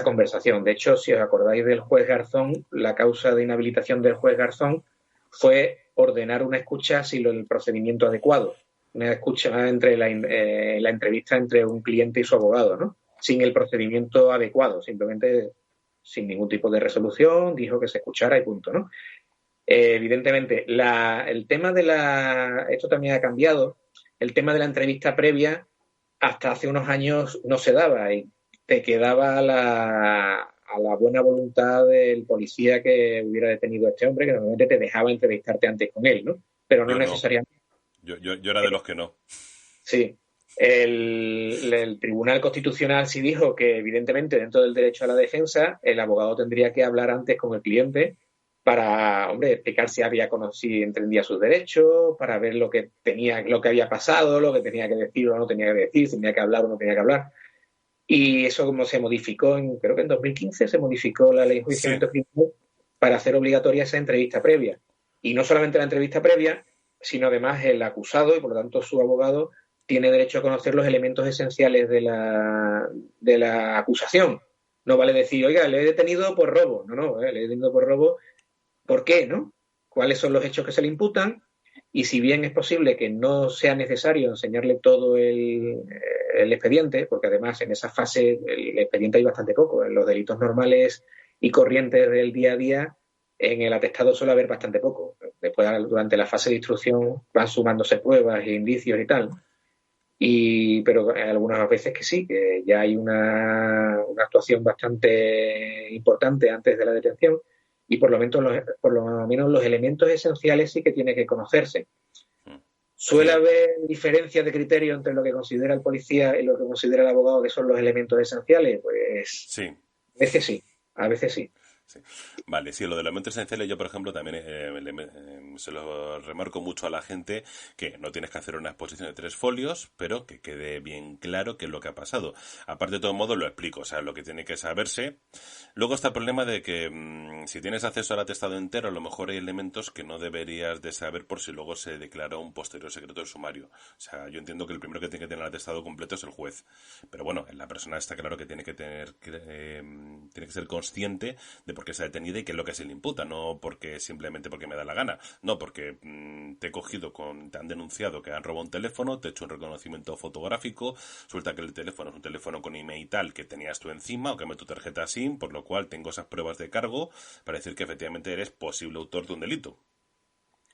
conversación. De hecho, si os acordáis del juez Garzón, la causa de inhabilitación del juez Garzón fue ordenar una escucha sin el procedimiento adecuado, una escucha entre la entrevista entre un cliente y su abogado, ¿no? Sin el procedimiento adecuado, simplemente sin ningún tipo de resolución, dijo que se escuchara y punto, ¿no? Evidentemente, el tema esto también ha cambiado, el tema de la entrevista previa hasta hace unos años no se daba y te quedaba a la buena voluntad del policía que hubiera detenido a este hombre, que normalmente te dejaba entrevistarte antes con él, ¿no? Pero no Yo no. necesariamente. Yo era de los que no. Sí. El Tribunal Constitucional sí dijo que, evidentemente, dentro del derecho a la defensa, el abogado tendría que hablar antes con el cliente para, hombre, explicar si si entendía sus derechos, para ver lo que había pasado, lo que tenía que decir o no tenía que decir, si tenía que hablar o no tenía que hablar. Y eso como se modificó, creo que en 2015 se modificó la ley de Sí, enjuiciamiento criminal para hacer obligatoria esa entrevista previa. Y no solamente la entrevista previa, sino además el acusado y por lo tanto su abogado tiene derecho a conocer los elementos esenciales de la acusación. No vale decir, oiga, le he detenido por robo. No, no, le he detenido por robo. ¿Por qué? ¿No? ¿Cuáles son los hechos que se le imputan? Y si bien es posible que no sea necesario enseñarle todo el expediente, porque además en esa fase el expediente hay bastante poco, en los delitos normales y corrientes del día a día, en el atestado suele haber bastante poco. Después, durante la fase de instrucción, van sumándose pruebas e indicios y tal. Pero algunas veces que sí, que ya hay una actuación bastante importante antes de la detención y por lo menos los elementos esenciales sí que tiene que conocerse. ¿Suele sí, haber diferencias de criterio entre lo que considera el policía y lo que considera el abogado que son los elementos esenciales? Pues sí. a veces sí, a veces sí. Sí. Vale, sí, lo de elementos esenciales yo, por ejemplo, también se lo remarco mucho a la gente que no tienes que hacer una exposición de 3 folios, pero que quede bien claro qué es lo que ha pasado. Aparte, de todo modo, lo explico, o sea, lo que tiene que saberse. Luego está el problema de que si tienes acceso al atestado entero, a lo mejor hay elementos que no deberías de saber por si luego se declara un posterior secreto de sumario. O sea, yo entiendo que el primero que tiene que tener el atestado completo es el juez. Pero bueno, la persona está claro que tiene que tiene que ser consciente de por qué se ha detenido y qué es lo que se le imputa, no porque simplemente porque me da la gana, no porque te he cogido te han denunciado que han robado un teléfono, te he hecho un reconocimiento fotográfico, resulta que el teléfono es un teléfono con email tal que tenías tú encima o que me tu tarjeta SIM, por lo cual tengo esas pruebas de cargo para decir que efectivamente eres posible autor de un delito.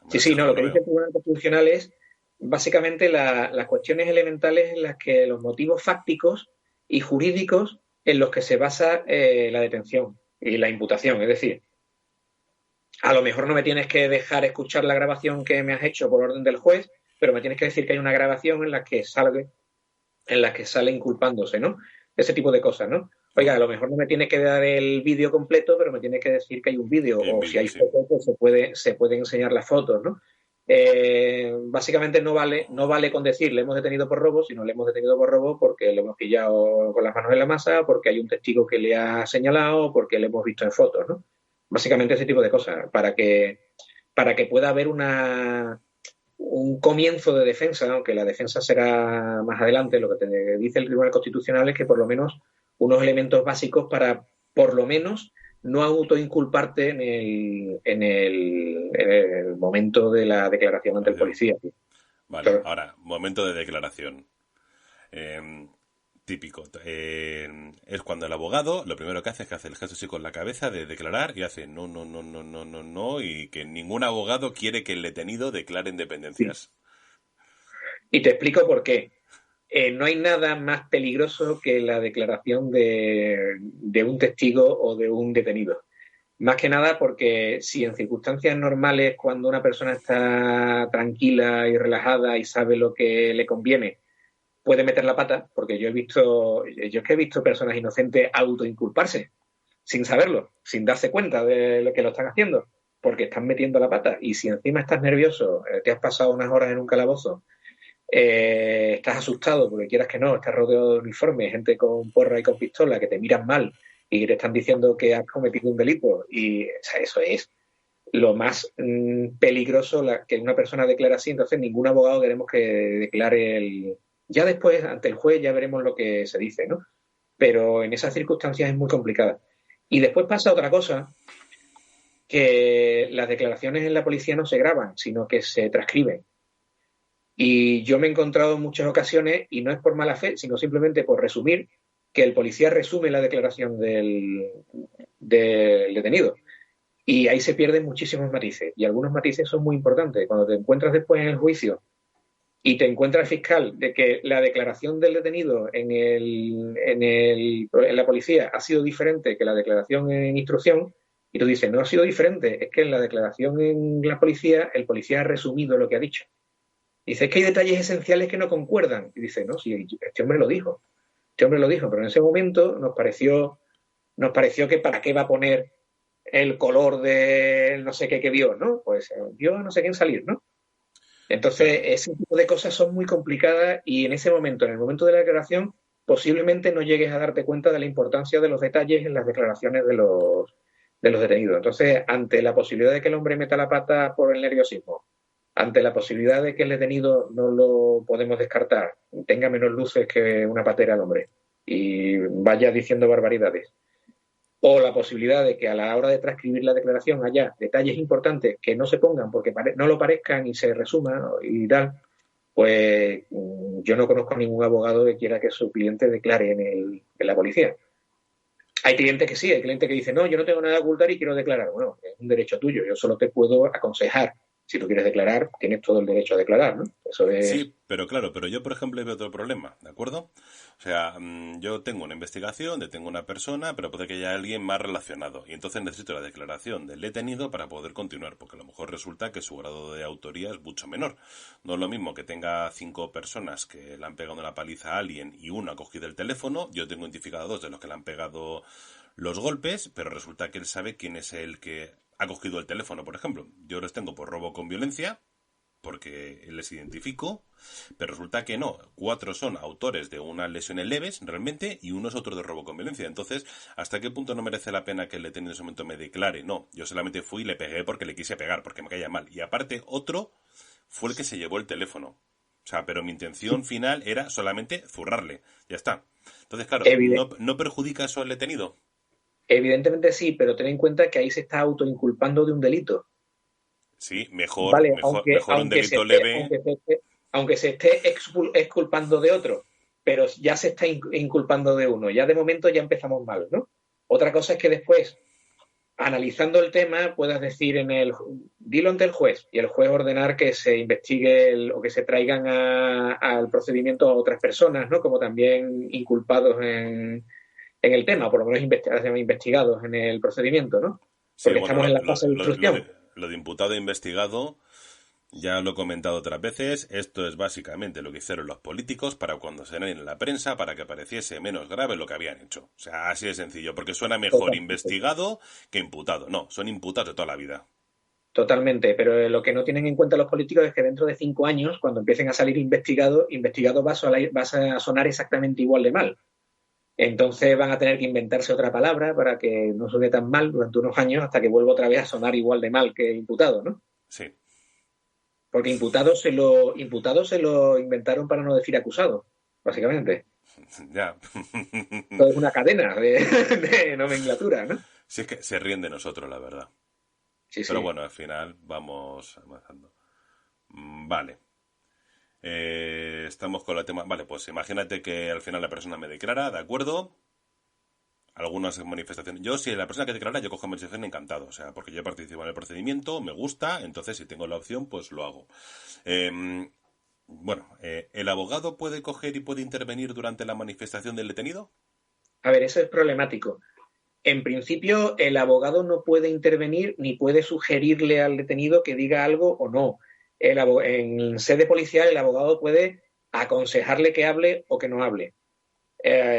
Sí, Así sí, es no, como lo lo que dice veo. el Tribunal Constitucional es básicamente las cuestiones elementales en las que los motivos fácticos y jurídicos en los que se basa la detención y la imputación. Es decir, a lo mejor no me tienes que dejar escuchar la grabación que me has hecho por orden del juez, pero me tienes que decir que hay una grabación en la que sale inculpándose, ¿no? Ese tipo de cosas, ¿no? Oiga, a lo mejor no me tiene que dar el vídeo completo, pero me tiene que decir que hay un vídeo, Que o si envidia, hay sí. fotos, pues se pueden enseñar las fotos, ¿no? Básicamente no vale con decir le hemos detenido por robo, sino le hemos detenido por robo porque le hemos pillado con las manos en la masa, porque hay un testigo que le ha señalado, porque le hemos visto en fotos, ¿no? Básicamente ese tipo de cosas, para que pueda haber un comienzo de defensa, aunque la defensa será más adelante. Lo que te dice el Tribunal Constitucional es que por lo menos unos elementos básicos para, por lo menos, no autoinculparte en el momento de la declaración ante el policía. Vale, ahora, momento de declaración. Típico. Es cuando el abogado lo primero que hace es que hace el gesto así con la cabeza de declarar y hace no, no, no, no, no, no, no, y que ningún abogado quiere que el detenido declare Sí. independencias. Y te explico por qué. No hay nada más peligroso que la declaración de un testigo o de un detenido. Más que nada porque si en circunstancias normales, cuando una persona está tranquila y relajada y sabe lo que le conviene, puede meter la pata, porque yo es que he visto personas inocentes autoinculparse, sin saberlo, sin darse cuenta de lo que lo están haciendo, porque están metiendo la pata. Y si encima estás nervioso, te has pasado unas horas en un calabozo, estás asustado porque quieras que no, estás rodeado de uniformes, gente con porra y con pistola que te miran mal y que te están diciendo que has cometido un delito. Y o sea, eso es lo más peligroso que una persona declara así. Entonces, ningún abogado queremos que declare el. Ya después, ante el juez, ya veremos lo que se dice, ¿no? Pero en esas circunstancias es muy complicada. Y después pasa otra cosa, que las declaraciones en la policía no se graban, sino que se transcriben. Y yo me he encontrado en muchas ocasiones, y no es por mala fe, sino simplemente por resumir, que el policía resume la declaración del detenido. Y ahí se pierden muchísimos matices. Y algunos matices son muy importantes. Cuando te encuentras después en el juicio y te encuentra el fiscal de que la declaración del detenido en la policía ha sido diferente que la declaración en instrucción, y tú dices, no ha sido diferente, es que en la declaración en la policía, el policía ha resumido lo que ha dicho. Dice, es que hay detalles esenciales que no concuerdan. Y dice, no, sí, este hombre lo dijo. Este hombre lo dijo, pero en ese momento nos pareció que para qué va a poner el color de no sé qué que vio, ¿no? Pues vio a no sé quién salir, ¿no? Entonces, Claro. ese tipo de cosas son muy complicadas y en ese momento, en el momento de la declaración, posiblemente no llegues a darte cuenta de la importancia de los detalles en las declaraciones de los detenidos. Entonces, ante la posibilidad de que el hombre meta la pata por el nerviosismo, ante la posibilidad de que el detenido no lo podemos descartar, tenga menos luces que una patera el hombre y vaya diciendo barbaridades, o la posibilidad de que a la hora de transcribir la declaración haya detalles importantes que no se pongan porque no lo parezcan y se resuman y tal, pues yo no conozco ningún abogado que quiera que su cliente declare en la policía. Hay clientes que sí, hay clientes que dicen, no, yo no tengo nada que ocultar y quiero declarar. Bueno, es un derecho tuyo, yo solo te puedo aconsejar. Si tú quieres declarar, tienes todo el derecho a declarar, ¿no? Eso es. Sí, pero claro, pero yo, por ejemplo, veo otro problema, ¿de acuerdo? O sea, yo tengo una investigación, detengo a una persona, pero puede que haya alguien más relacionado. Y entonces necesito la declaración del detenido para poder continuar, porque a lo mejor resulta que su grado de autoría es mucho menor. No es lo mismo que tenga 5 personas que le han pegado una paliza a alguien y uno ha cogido el teléfono. Yo tengo identificado a 2 de los que le han pegado los golpes, pero resulta que él sabe quién es el que ha cogido el teléfono, por ejemplo. Yo los tengo por robo con violencia porque les identifico, pero resulta que no. 4 son autores de unas lesiones leves, realmente, y uno es otro de robo con violencia. Entonces, ¿hasta qué punto no merece la pena que el detenido en ese momento me declare? No, yo solamente fui y le pegué porque le quise pegar, porque me caía mal. Y aparte, otro fue el que se llevó el teléfono. O sea, pero mi intención final era solamente zurrarle. Ya está. Entonces, claro, Evidente, ¿no perjudica eso al detenido? evidentemente sí, pero ten en cuenta que ahí se está autoinculpando de un delito. Sí, mejor, Vale, mejor, aunque, mejor un aunque se delito esté, leve. aunque se esté exculpando de otro, pero ya se está inculpando de uno. Ya de momento ya empezamos mal, ¿no? Otra cosa es que después, analizando el tema, puedas decir dilo ante el juez y el juez ordenar que se investigue o que se traigan al procedimiento a otras personas, ¿no? Como también inculpados en el tema, por lo menos investigados en el procedimiento, ¿no? Sí, Porque bueno, estamos en la fase de instrucción. lo de imputado e investigado, ya lo he comentado otras veces, esto es básicamente lo que hicieron los políticos para cuando se en la prensa, para que pareciese menos grave lo que habían hecho. O sea, así de sencillo, porque suena mejor Totalmente. investigado que imputado. No, son imputados de toda la vida. Totalmente, pero lo que no tienen en cuenta los políticos es que dentro de 5 años, cuando empiecen a salir investigados va a sonar exactamente igual de mal. Entonces van a tener que inventarse otra palabra para que no suene tan mal durante unos años hasta que vuelva otra vez a sonar igual de mal que imputado, ¿no? Sí, Porque imputado se lo inventaron para no decir acusado, básicamente. ya. Todo es una cadena de nomenclatura, ¿no? Si es que se ríen de nosotros, la verdad. Sí, Pero sí. bueno, al final vamos avanzando. Vale. Estamos con el tema... Vale, pues imagínate que al final la persona me declara, ¿de acuerdo? Algunas manifestaciones. Yo, si la persona que declara, yo cojo manifestación encantado. O sea, porque yo participo en el procedimiento, me gusta, entonces si tengo la opción, pues lo hago. Bueno, ¿el abogado puede coger y puede intervenir durante la manifestación del detenido? A ver, eso es problemático. En principio, el abogado no puede intervenir ni puede sugerirle al detenido que diga algo o no. En sede policial, el abogado puede aconsejarle que hable o que no hable,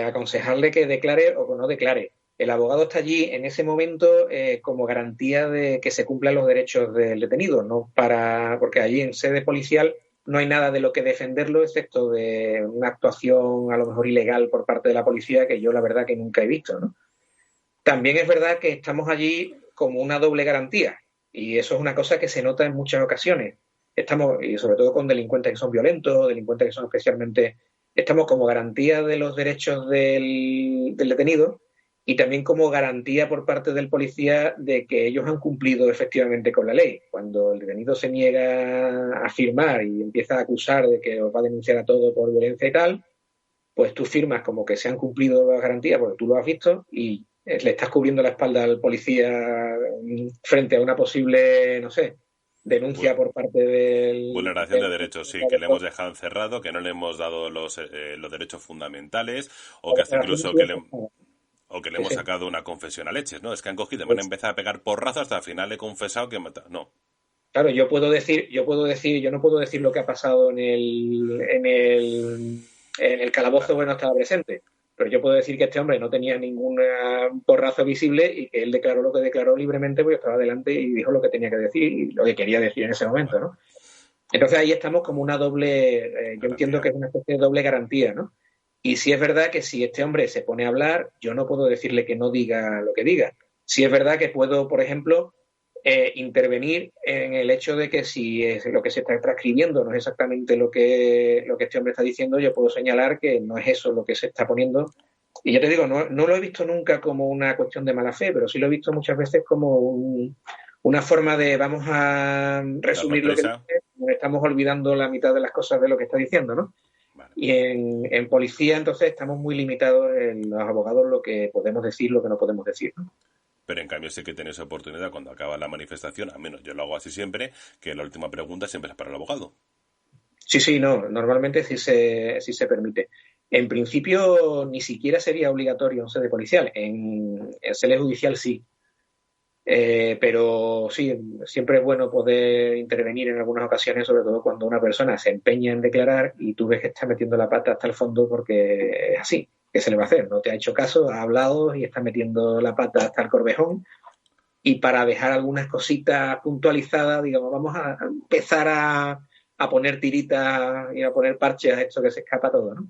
aconsejarle que declare o que no declare. El abogado está allí en ese momento como garantía de que se cumplan los derechos del detenido, no porque allí en sede policial no hay nada de lo que defenderlo, excepto de una actuación a lo mejor ilegal por parte de la policía que yo la verdad que nunca he visto, ¿no? También es verdad que estamos allí como una doble garantía y eso es una cosa que se nota en muchas ocasiones. Estamos, y sobre todo con delincuentes que son violentos, delincuentes que son especialmente, estamos como garantía de los derechos del detenido y también como garantía por parte del policía de que ellos han cumplido efectivamente con la ley. Cuando el detenido se niega a firmar y empieza a acusar de que os va a denunciar a todo por violencia y tal, pues tú firmas como que se han cumplido las garantías porque tú lo has visto y le estás cubriendo la espalda al policía frente a una posible, no sé, denuncia Bu- por parte Vulneración de derechos, sí, que le hemos dejado encerrado, que no le hemos dado los derechos fundamentales, o que hasta incluso o que le Sí, hemos sí. sacado una confesión a leches, ¿no? Es que han cogido y me han empezado a pegar porrazos hasta el final he confesado que no. Claro, yo no puedo decir lo que ha pasado en el calabozo Claro. porque no estaba presente, pero yo puedo decir que este hombre no tenía ningún porrazo visible y que él declaró lo que declaró libremente porque estaba delante y dijo lo que tenía que decir y lo que quería decir en ese momento, Bueno, ¿no? Entonces ahí estamos como una doble, yo entiendo que garantía. es una especie de doble garantía, ¿no? Y sí es verdad que si este hombre se pone a hablar, yo no puedo decirle que no diga lo que diga. Sí es verdad que puedo, por ejemplo, intervenir en el hecho de que si es lo que se está transcribiendo no es exactamente lo que este hombre está diciendo, yo puedo señalar que no es eso lo que se está poniendo. Y yo te digo, no lo he visto nunca como una cuestión de mala fe, pero sí lo he visto muchas veces como una forma de vamos a Darlo resumir lo que presa. dice, nos estamos olvidando la mitad de las cosas de lo que está diciendo, ¿no? Vale. Y en policía, entonces, estamos muy limitados en los abogados lo que podemos decir, lo que no podemos decir, ¿no? Pero en cambio sí que tenéis oportunidad cuando acaba la manifestación, al menos yo lo hago así siempre, que la última pregunta siempre es para el abogado. Sí, sí, no, normalmente sí se permite. En principio, ni siquiera sería obligatorio en sede policial. En sede judicial sí. Pero sí, siempre es bueno poder intervenir en algunas ocasiones, sobre todo cuando una persona se empeña en declarar y tú ves que está metiendo la pata hasta el fondo porque es así. ¿Qué se le va a hacer? No te ha hecho caso, ha hablado y está metiendo la pata hasta el corvejón. Y para dejar algunas cositas puntualizadas, digamos, vamos a empezar a poner tiritas y a poner parches a esto que se escapa todo, ¿no?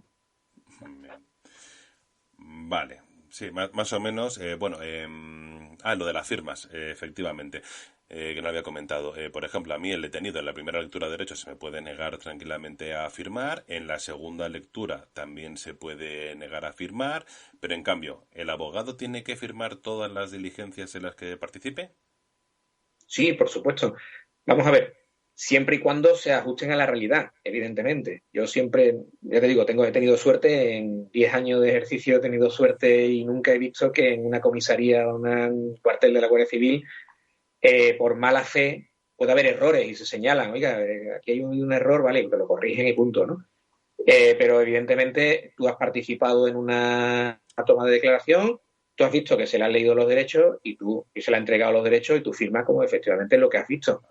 Vale, sí, más o menos. Bueno, lo de las firmas, efectivamente, que no había comentado. Por ejemplo, a mí el detenido en la primera lectura de derecho se me puede negar tranquilamente a firmar, en la segunda lectura también se puede negar a firmar, pero en cambio, ¿el abogado tiene que firmar todas las diligencias en las que participe? Sí, por supuesto. Vamos a ver, siempre y cuando se ajusten a la realidad, evidentemente. Yo siempre, ya te digo, he tenido suerte, en 10 años de ejercicio he tenido suerte y nunca he visto que en una comisaría o un cuartel de la Guardia Civil, por mala fe, puede haber errores y se señalan, oiga, aquí hay un error, vale, que lo corrigen y punto, ¿no? Pero evidentemente tú has participado en una toma de declaración, tú has visto que se le han leído los derechos y se le ha entregado los derechos y tú firmas como efectivamente lo que has visto.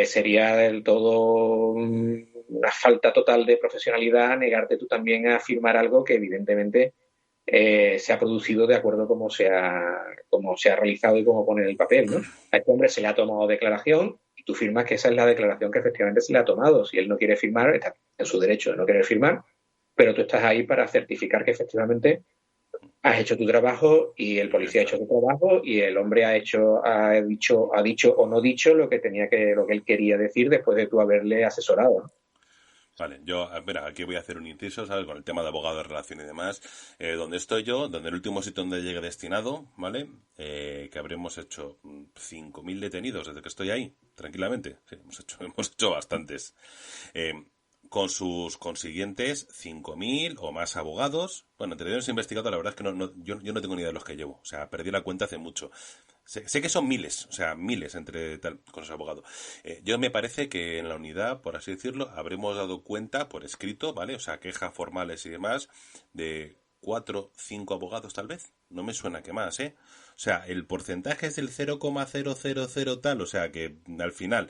Sería del todo una falta total de profesionalidad negarte tú también a firmar algo que evidentemente se ha producido de acuerdo como se ha realizado y como pone en el papel, ¿no? A este hombre se le ha tomado declaración y tú firmas que esa es la declaración que efectivamente se le ha tomado. Si él no quiere firmar, está en su derecho de no querer firmar, pero tú estás ahí para certificar que efectivamente has hecho tu trabajo y el Y ya policía ha hecho está. su trabajo y el hombre ha dicho o no dicho lo que él quería decir después de tú haberle asesorado, ¿no? Vale, yo, mira, aquí voy a hacer un inciso, ¿sabes? Con el tema de abogado de relación y demás. Donde estoy yo, donde el último sitio donde llegue destinado, ¿vale? Que habremos hecho 5.000 detenidos desde que estoy ahí, tranquilamente. Sí, hemos hecho bastantes. Eh, con sus consiguientes 5.000 o más abogados. Bueno, entre ellos investigado, la verdad es que yo no tengo ni idea de los que llevo. O sea, perdí la cuenta hace mucho. Sé que son miles, o sea, miles entre tal con los abogados. Yo me parece que en la unidad, por así decirlo, habremos dado cuenta por escrito, ¿vale? O sea, quejas formales y demás, de 4, 5 abogados tal vez. No me suena que más, ¿eh? O sea, el porcentaje es del 0,000 tal, o sea que al final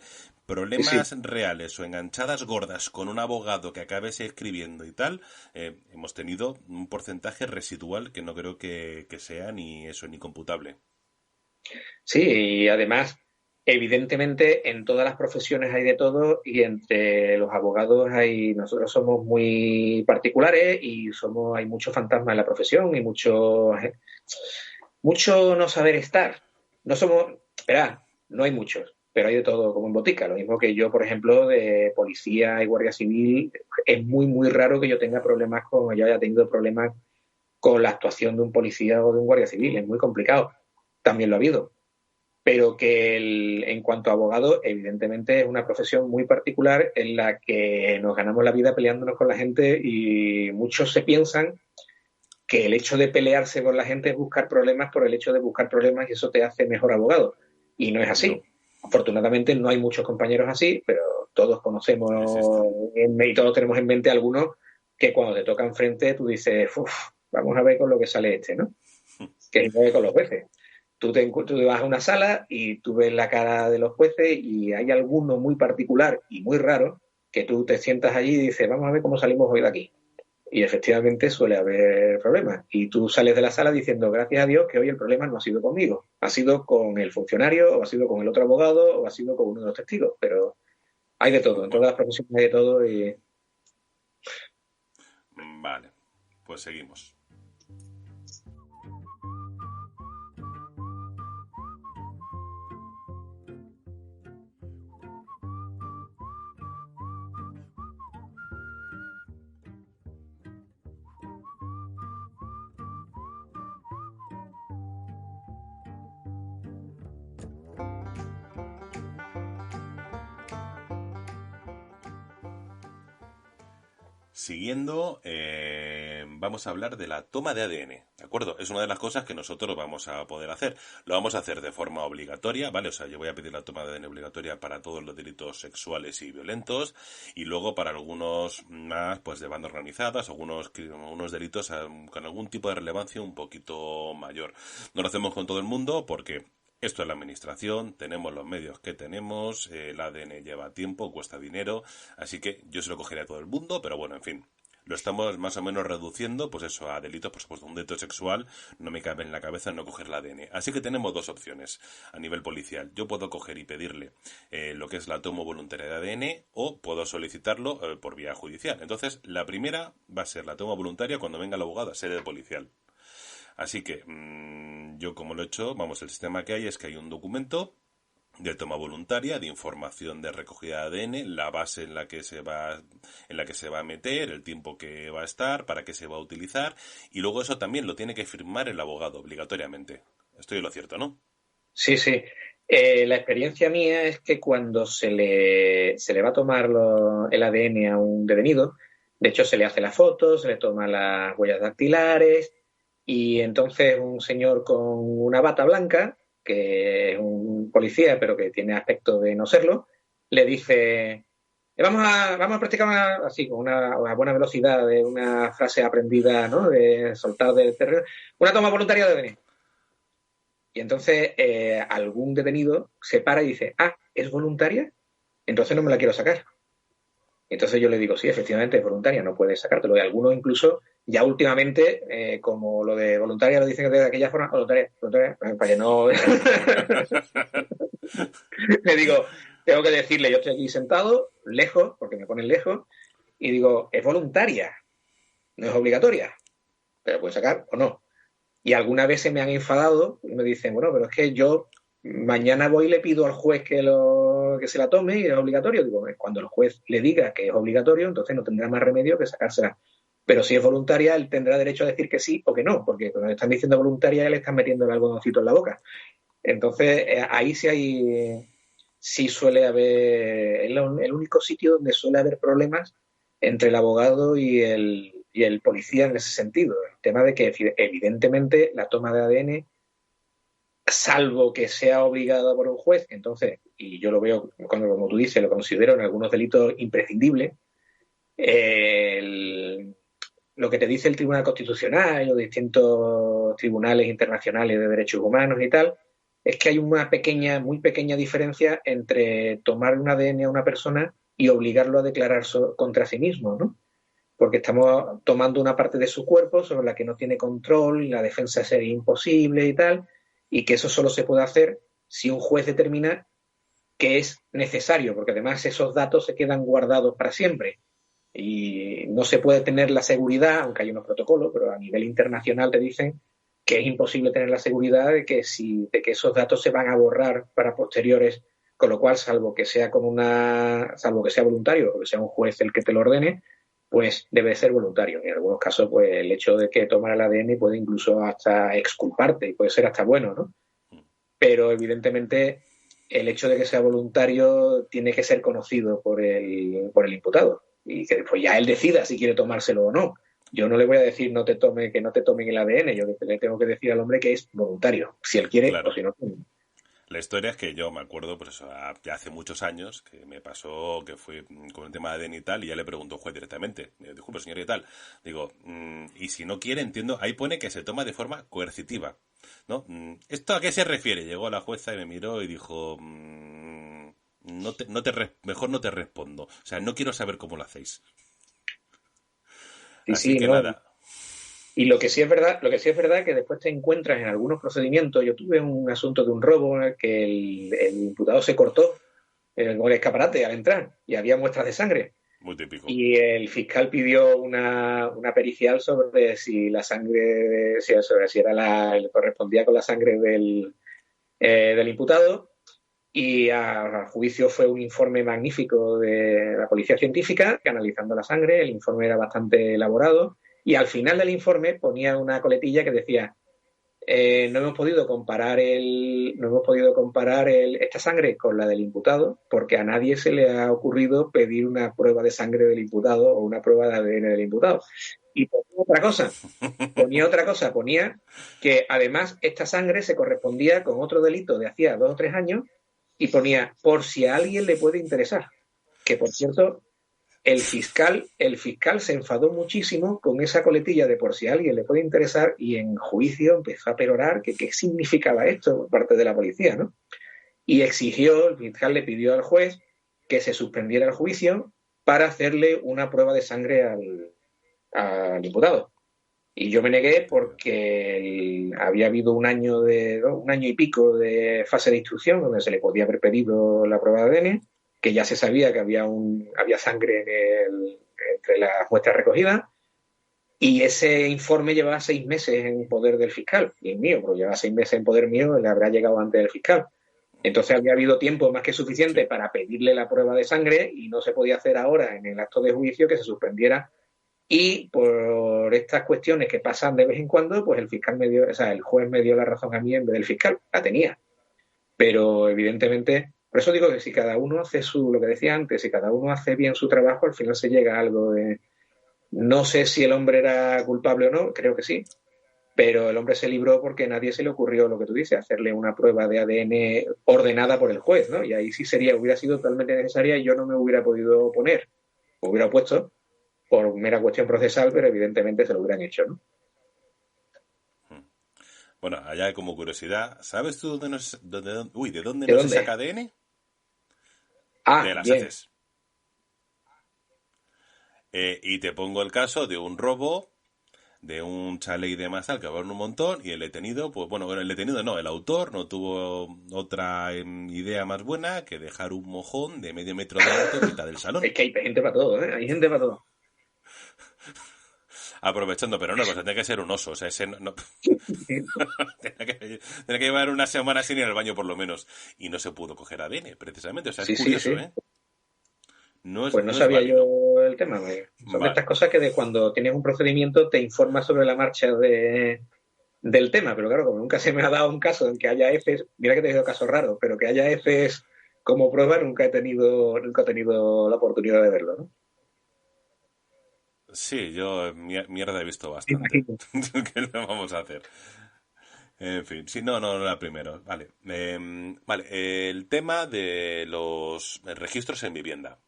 Sí, sí. problemas reales o enganchadas gordas con un abogado que acabes escribiendo y tal, hemos tenido un porcentaje residual que no creo que sea ni eso, ni computable. Sí, y además, evidentemente, en todas las profesiones hay de todo y entre los abogados nosotros somos muy particulares y hay mucho fantasma en la profesión y mucho no saber estar. No somos, espera, no hay muchos, pero hay de todo como en botica. Lo mismo que yo, por ejemplo, de policía y guardia civil, es muy, muy raro que yo haya tenido problemas con la actuación de un policía o de un guardia civil. Es muy complicado. También lo ha habido, pero que en cuanto a abogado, evidentemente es una profesión muy particular en la que nos ganamos la vida peleándonos con la gente y muchos se piensan que el hecho de pelearse con la gente es buscar problemas por el hecho de buscar problemas y eso te hace mejor abogado. Y no es No, así. Afortunadamente no hay muchos compañeros así, pero todos conocemos existen. y todos tenemos en mente algunos que cuando te tocan frente tú dices, vamos a ver con lo que sale este, ¿no? Que es con los jueces. Tú te vas a una sala y tú ves la cara de los jueces y hay alguno muy particular y muy raro que tú te sientas allí y dices, vamos a ver cómo salimos hoy de aquí. Y efectivamente suele haber problemas. Y tú sales de la sala diciendo, gracias a Dios que hoy el problema no ha sido conmigo, ha sido con el funcionario, o ha sido con el otro abogado, o ha sido con uno de los testigos. Pero hay de todo, en todas Bueno, las profesiones hay de todo y vale, pues seguimos. Siguiendo, vamos a hablar de la toma de ADN, ¿de acuerdo? Es una de las cosas que nosotros vamos a poder hacer. Lo vamos a hacer de forma obligatoria, ¿vale? O sea, yo voy a pedir la toma de ADN obligatoria para todos los delitos sexuales y violentos y luego para algunos más, pues de bandas organizadas, algunos delitos con algún tipo de relevancia un poquito mayor. No lo hacemos con todo el mundo porque esto es la administración, tenemos los medios que tenemos, el ADN lleva tiempo, cuesta dinero, así que yo se lo cogería a todo el mundo, pero bueno, en fin. Lo estamos más o menos reduciendo, pues eso, a delitos, por supuesto, un delito sexual, no me cabe en la cabeza no coger el ADN. Así que tenemos dos opciones a nivel policial. Yo puedo coger y pedirle lo que es la toma voluntaria de ADN o puedo solicitarlo por vía judicial. Entonces, la primera va a ser la toma voluntaria cuando venga el abogado a sede policial. Así que yo como lo he hecho, vamos, el sistema que hay es que hay un documento de toma voluntaria, de información de recogida de ADN, la base en la que se va a meter, el tiempo que va a estar, para qué se va a utilizar, y luego eso también lo tiene que firmar el abogado obligatoriamente. Estoy en lo cierto, ¿no? sí, sí. La experiencia mía es que cuando se le va a tomar el ADN a un detenido, de hecho se le hace la foto, se le toman las huellas dactilares y entonces un señor con una bata blanca, que es un policía pero que tiene aspecto de no serlo, le dice, vamos a practicar así con una buena velocidad de una frase aprendida, ¿no? De soltar del terreno, una toma voluntaria de ADN. Y entonces algún detenido se para y dice, ¿es voluntaria? Entonces no me la quiero sacar. Entonces yo le digo, sí, efectivamente es voluntaria, no puedes sacártelo. Y algunos incluso, ya últimamente, como lo de voluntaria lo dicen de aquella forma, voluntaria, voluntaria, para que no... le digo, tengo que decirle, yo estoy aquí sentado, lejos, porque me ponen lejos, y digo, es voluntaria, no es obligatoria, pero puedes sacar o no. Y algunas veces me han enfadado y me dicen, bueno, pero es que yo mañana voy y le pido al juez que se la tome y es obligatorio. Digo, cuando el juez le diga que es obligatorio, entonces no tendrá más remedio que sacársela. Pero si es voluntaria, él tendrá derecho a decir que sí o que no, porque cuando le están diciendo voluntaria, le están metiendo el algodoncito en la boca. Entonces, ahí sí suele haber, es el único sitio donde suele haber problemas entre el abogado y el policía en ese sentido. El tema de que, evidentemente, la toma de ADN, salvo que sea obligada por un juez, entonces, y yo lo veo, como tú dices, lo considero en algunos delitos imprescindible, lo que te dice el Tribunal Constitucional y los distintos tribunales internacionales de derechos humanos y tal, es que hay una muy pequeña diferencia entre tomar un ADN a una persona y obligarlo a declarar contra sí mismo, ¿no? Porque estamos tomando una parte de su cuerpo sobre la que no tiene control y la defensa sería imposible y tal, y que eso solo se puede hacer si un juez determina que es necesario, porque además esos datos se quedan guardados para siempre. Y no se puede tener la seguridad, aunque hay unos protocolos, pero a nivel internacional te dicen que es imposible tener la seguridad de que esos datos se van a borrar para posteriores, con lo cual, salvo que sea voluntario o que sea un juez el que te lo ordene, pues debe ser voluntario. En algunos casos, pues el hecho de que tomar el ADN puede incluso hasta exculparte y puede ser hasta bueno, ¿no? Pero evidentemente el hecho de que sea voluntario tiene que ser conocido por el imputado y que después ya él decida si quiere tomárselo o no. Yo no le voy a decir que no te tomen el ADN, yo le tengo que decir al hombre que es voluntario, si él quiere Claro. o si no. La historia es que yo me acuerdo, pues eso, ya hace muchos años, que me pasó que fue con el tema de ADN y tal, y ya le preguntó un juez directamente, disculpe señor y tal, digo, y si no quiere, entiendo, ahí pone que se toma de forma coercitiva, ¿no? ¿Esto a qué se refiere? Llegó la jueza y me miró y dijo, mejor no te respondo, o sea, no quiero saber cómo lo hacéis. Sí, Así sí, que no. nada. Y lo que sí es verdad es que después te encuentras en algunos procedimientos. Yo tuve un asunto de un robo en el que el imputado se cortó con el escaparate al entrar y había muestras de sangre. Muy típico. Y el fiscal pidió una pericial sobre si la sangre, correspondía con la sangre del imputado. Y a juicio fue un informe magnífico de la policía científica que, analizando la sangre, el informe era bastante elaborado y al final del informe ponía una coletilla que decía no hemos podido comparar esta sangre con la del imputado porque a nadie se le ha ocurrido pedir una prueba de sangre del imputado o una prueba de ADN del imputado. Y ponía otra cosa, ponía que además esta sangre se correspondía con otro delito de hacía 2 o 3 años y ponía por si a alguien le puede interesar. Que por cierto, el fiscal se enfadó muchísimo con esa coletilla de por si a alguien le puede interesar y en juicio empezó a perorar que qué significaba esto por parte de la policía, ¿no? Y el fiscal le pidió al juez que se suspendiera el juicio para hacerle una prueba de sangre al imputado. Y yo me negué porque había habido un año y pico de fase de instrucción donde se le podía haber pedido la prueba de ADN, que ya se sabía que había sangre entre las muestras recogidas, y ese informe llevaba 6 meses en poder del fiscal, y el mío, pero llevaba 6 meses en poder mío, le habrá llegado antes del fiscal. Entonces había habido tiempo más que suficiente para pedirle la prueba de sangre y no se podía hacer ahora en el acto de juicio que se suspendiera. Y por estas cuestiones que pasan de vez en cuando, pues el juez me dio la razón a mí en vez del fiscal, la tenía. Pero evidentemente, por eso digo que si cada uno hace lo que decía antes, si cada uno hace bien su trabajo, al final se llega a algo de... No sé si el hombre era culpable o no, creo que sí, pero el hombre se libró porque a nadie se le ocurrió lo que tú dices, hacerle una prueba de ADN ordenada por el juez, ¿no? Y ahí sí hubiera sido totalmente necesaria y yo no me hubiera podido oponer, me hubiera opuesto por mera cuestión procesal, pero evidentemente se lo hubieran hecho, ¿no? Bueno, allá como curiosidad, ¿sabes tú de dónde ¿De no se dónde? saca ADN? Ah, De las bien. heces. Y te pongo el caso de un robo de un chalet y demás al que va un montón y el detenido, pues bueno, el detenido no, el autor no tuvo otra idea más buena que dejar un mojón de medio metro de alto en mitad del salón. Es que hay gente para todo, ¿eh? Hay gente para todo. Aprovechando, pero no, pues tiene que ser un oso, o sea, ese no tiene que llevar una semana sin ir al baño por lo menos y no se pudo coger ADN, precisamente, o sea, es curioso, Sí. ¿eh? No Pues no es sabía válido. yo el tema. Son de Vale. estas cosas que de cuando tienes un procedimiento te informas sobre la marcha del tema, pero claro, como nunca se me ha dado un caso en que haya heces, mira que he tenido casos raros, pero que haya heces como prueba nunca he tenido la oportunidad de verlo, ¿no? Sí, yo mierda he visto Me bastante. imagino. ¿Qué le vamos a hacer? En fin, sí, no era primero. Vale. Vale, el tema de los registros en vivienda.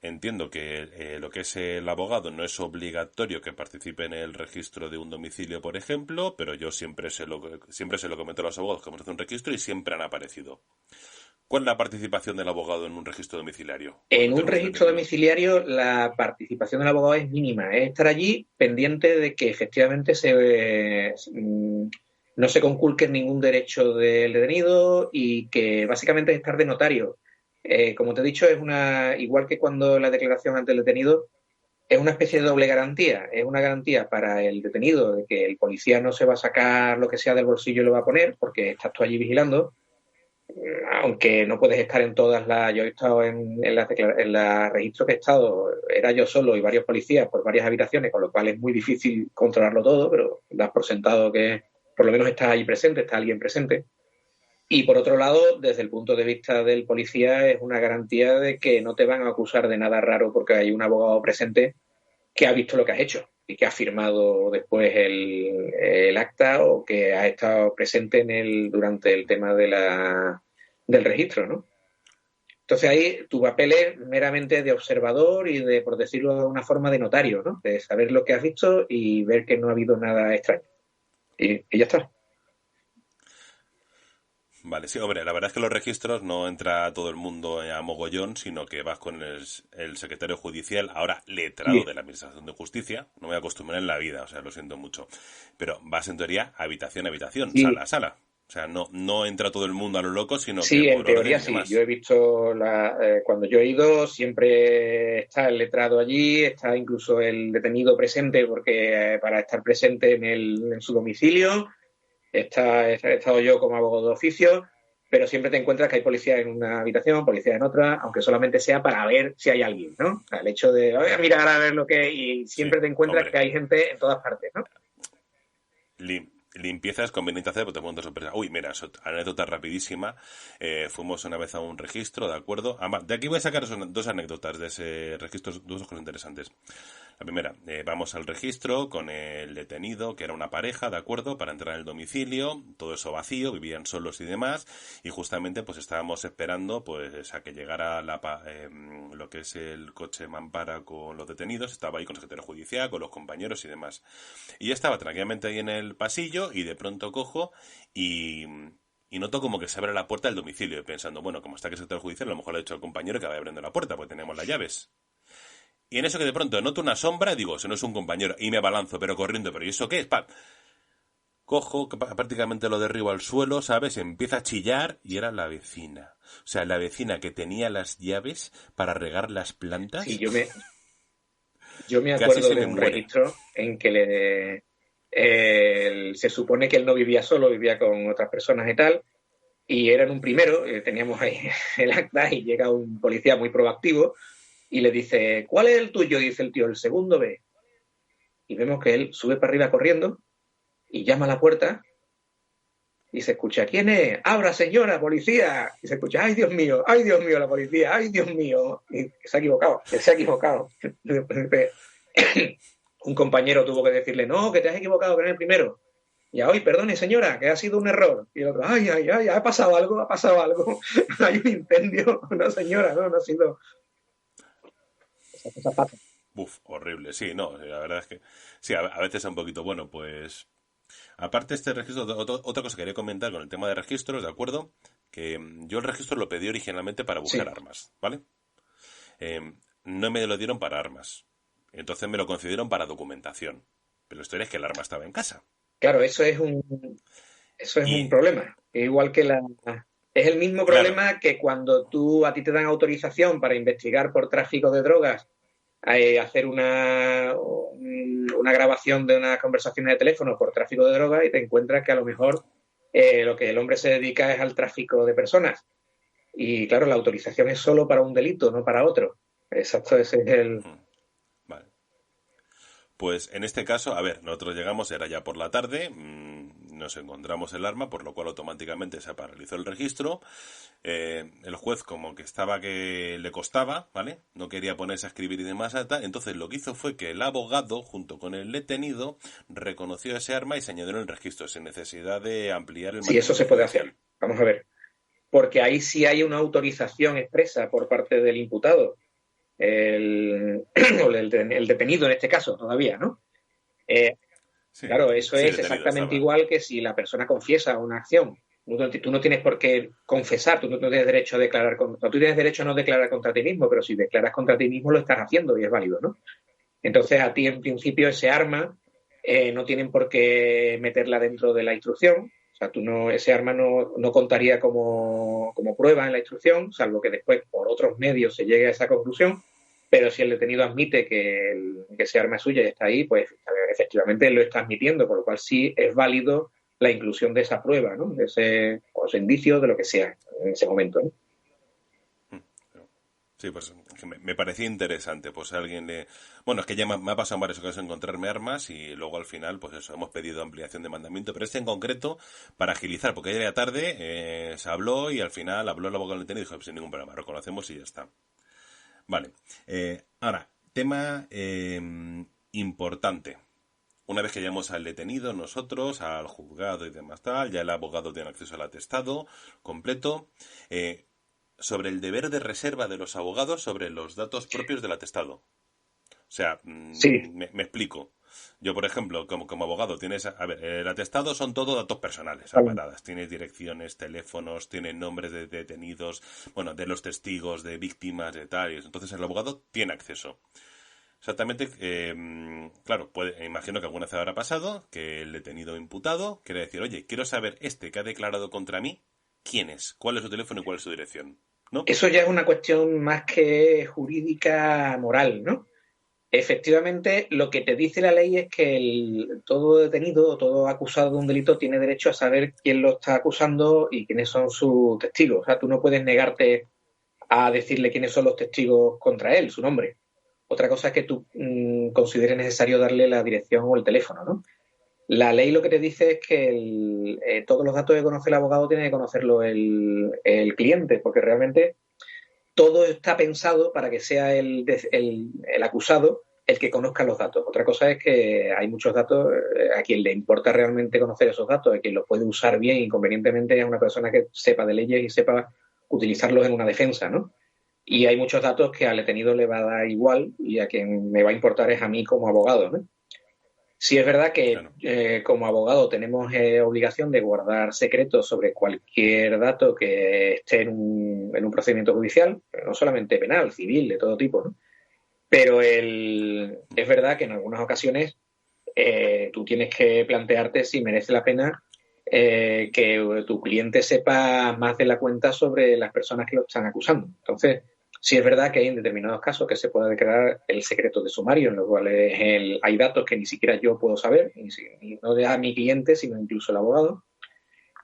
Entiendo que lo que es el abogado no es obligatorio que participe en el registro de un domicilio, por ejemplo, pero yo siempre se lo comento a los abogados que vamos a hacer un registro y siempre han aparecido. ¿Cuál es la participación del abogado en un registro domiciliario En cuando un tenemos un registro detenido? domiciliario, la participación del abogado es mínima. Es estar allí pendiente de que efectivamente no se conculque ningún derecho del detenido y que básicamente es estar de notario. Como te he dicho, igual que cuando la declaración ante el detenido, es una especie de doble garantía. Es una garantía para el detenido de que el policía no se va a sacar lo que sea del bolsillo y lo va a poner porque estás tú allí vigilando, aunque no puedes estar en todas las. Yo he estado en la registro que he estado, era yo solo y varios policías por varias habitaciones, con lo cual es muy difícil controlarlo todo, pero das por sentado que por lo menos está ahí presente, está alguien presente. Y por otro lado, desde el punto de vista del policía, es una garantía de que no te van a acusar de nada raro porque hay un abogado presente que ha visto lo que has hecho y que ha firmado después el acta o que ha estado presente durante el tema del registro, ¿no? Entonces ahí tu papel es meramente de observador y de, por decirlo de una forma, de notario, ¿no? De saber lo que has visto y ver que no ha habido nada extraño. Y ya está. Vale, sí, hombre, la verdad es que los registros no entra todo el mundo a mogollón, sino que vas con el secretario judicial, ahora letrado Sí. de la Administración de Justicia. No me voy a acostumbrar en la vida, o sea, lo siento mucho. Pero vas en teoría habitación a habitación, Sí, sala a sala. O sea, no entra todo el mundo a lo loco, sino que sí, en por orden teoría y sí. Yo he demás. visto, cuando yo he ido, siempre está el letrado allí, está incluso el detenido presente, porque para estar presente en su domicilio, he estado yo como abogado de oficio, pero siempre te encuentras que hay policía en una habitación, policía en otra, aunque solamente sea para ver si hay alguien, ¿no? O sea, el hecho de, voy a mirar a ver lo que hay, y Sí, siempre te encuentras que hombre, hay gente en todas partes, ¿no? limpieza es conveniente hacer, porque te montas sorpresa. Uy, mira, anécdota rapidísima. Fuimos una vez a un registro, ¿de acuerdo? Además, de aquí voy a sacar dos anécdotas de ese registro, dos cosas interesantes. La primera, vamos al registro con el detenido, que era una pareja, ¿de acuerdo? Para entrar en el domicilio, todo eso vacío, vivían solos y demás, y justamente pues estábamos esperando pues a que llegara lo que es el coche mampara con los detenidos, estaba ahí con el secretario judicial, con los compañeros y demás. Y yo estaba tranquilamente ahí en el pasillo y de pronto cojo y, y noto como que se abre la puerta del domicilio, y pensando, bueno, como está aquí el secretario judicial, a lo mejor le he dicho al compañero que vaya abriendo la puerta, porque tenemos las llaves. Y en eso que de pronto noto una sombra, digo, eso no es un compañero, y me abalanzo, pero corriendo, pero ¿y eso qué es? ¡Pam! Cojo, que prácticamente lo derribo al suelo, ¿sabes? Empieza a chillar y era la vecina. O sea, la vecina que tenía las llaves para regar las Sí, plantas, yo me casi acuerdo se de me un muere. registro en que se supone que él no vivía solo, vivía con otras personas y tal, y era en un primero, teníamos ahí el acta y llega un policía muy proactivo y le dice, ¿cuál es el tuyo? Dice el tío, el segundo B. Y vemos que él sube para arriba corriendo y llama a la puerta y se escucha, ¿quién es? Abra, señora, policía. Y se escucha, ay Dios mío, la policía, ay Dios mío. Y se ha equivocado, él se ha equivocado. Un compañero tuvo que decirle, no, que te has equivocado, que eres el primero. Y hoy, perdone señora, que ha sido un error. Y el otro, ay, ha pasado algo, ha pasado algo. Hay un incendio. No, señora, no ha sido. Esas cosas pasan. Uf, horrible. Sí, no, la verdad es que sí, a veces es un poquito bueno, pues aparte este registro, otra cosa que quería comentar con el tema de registros, ¿de acuerdo? Que yo el registro lo pedí originalmente para buscar Sí, armas, ¿vale? No me lo dieron para armas. Entonces me lo concedieron para documentación. Pero la historia es que el arma estaba en casa. claro, eso es un Y, problema. Es el mismo claro, problema que cuando a ti te dan autorización para investigar por tráfico de drogas, hacer una grabación de unas conversaciones de teléfono por tráfico de drogas y te encuentras que a lo mejor lo que el hombre se dedica es al tráfico de personas. Y claro, la autorización es solo para un delito, no para otro. Exacto, ese es el. vale. Pues en este caso, a ver, nosotros llegamos, era ya por la tarde, nos encontramos el arma, por lo cual automáticamente se paralizó el registro. El juez como que estaba que le costaba, ¿vale? No quería ponerse a escribir y demás, entonces lo que hizo fue que el abogado, junto con el detenido, reconoció ese arma y se añadió en el registro, sin necesidad de ampliar el Sí, eso material se puede judicial. hacer. Vamos a ver. Porque ahí sí hay una autorización expresa por parte del imputado, o el detenido en este caso, todavía, ¿no? Eh, Sí, claro, eso sí, es detenido exactamente estaba. igual que si la persona confiesa una acción. Tú no tienes por qué confesar, tú no tienes derecho a declarar, tú tienes derecho a no declarar contra ti mismo, pero si declaras contra ti mismo lo estás haciendo y es válido, ¿no? Entonces, a ti, en principio, ese arma no tienen por qué meterla dentro de la instrucción. O sea, ese arma no contaría como prueba en la instrucción, salvo que después, por otros medios, se llegue a esa conclusión. Pero si el detenido admite que ese arma es suya y está ahí, pues efectivamente lo está admitiendo, con lo cual sí es válido la inclusión de esa prueba, ¿no? De ese indicio, de lo que sea en ese momento, ¿no? Sí, pues que me parecía interesante, pues alguien le... Bueno, es que ya me ha pasado en varias ocasiones encontrarme armas y luego al final, pues eso, hemos pedido ampliación de mandamiento, pero este en concreto, para agilizar, porque ayer a la tarde se habló y al final habló el abogado del detenido y dijo, sin ningún problema, reconocemos y ya está. Vale. Ahora, tema importante. Una vez que llamamos al detenido, nosotros, al juzgado y demás tal, ya el abogado tiene acceso al atestado completo. Sobre el deber de reserva de los abogados sobre los datos propios del atestado. O sea, Sí, me explico. Yo, por ejemplo, como abogado, tienes... A ver, el atestado son todo datos personales, totalmente. separadas. Tienes direcciones, teléfonos, tiene nombres de detenidos, bueno, de los testigos, de víctimas, de tal. Entonces el abogado tiene acceso. Exactamente, claro, imagino que alguna vez habrá pasado que el detenido imputado quiere decir, oye, quiero saber este que ha declarado contra mí, quién es, cuál es su teléfono y cuál es su dirección. ¿No? Eso ya es una cuestión más que jurídica moral, ¿no? Efectivamente, lo que te dice la ley es que todo detenido o todo acusado de un delito tiene derecho a saber quién lo está acusando y quiénes son sus testigos. O sea, tú no puedes negarte a decirle quiénes son los testigos contra él, su nombre. Otra cosa es que tú consideres necesario darle la dirección o el teléfono, ¿no? La ley lo que te dice es que todos los datos que conoce el abogado tiene que conocerlo el cliente, porque realmente todo está pensado para que sea el acusado el que conozca los datos. Otra cosa es que hay muchos datos, a quien le importa realmente conocer esos datos, a quien los puede usar bien y convenientemente es una persona que sepa de leyes y sepa utilizarlos en una defensa, ¿no? Y hay muchos datos que al detenido le va a dar igual y a quien me va a importar es a mí como abogado, ¿no? Sí es verdad que Claro. como abogado tenemos obligación de guardar secretos sobre cualquier dato que esté en un procedimiento judicial, pero no solamente penal, civil, de todo tipo, ¿no? Pero es verdad que en algunas ocasiones tú tienes que plantearte si merece la pena que tu cliente sepa más de la cuenta sobre las personas que lo están acusando. Entonces, sí es verdad que hay en determinados casos que se puede declarar el secreto de sumario, en los cuales hay datos que ni siquiera yo puedo saber, ni no de a mi cliente, sino incluso el abogado.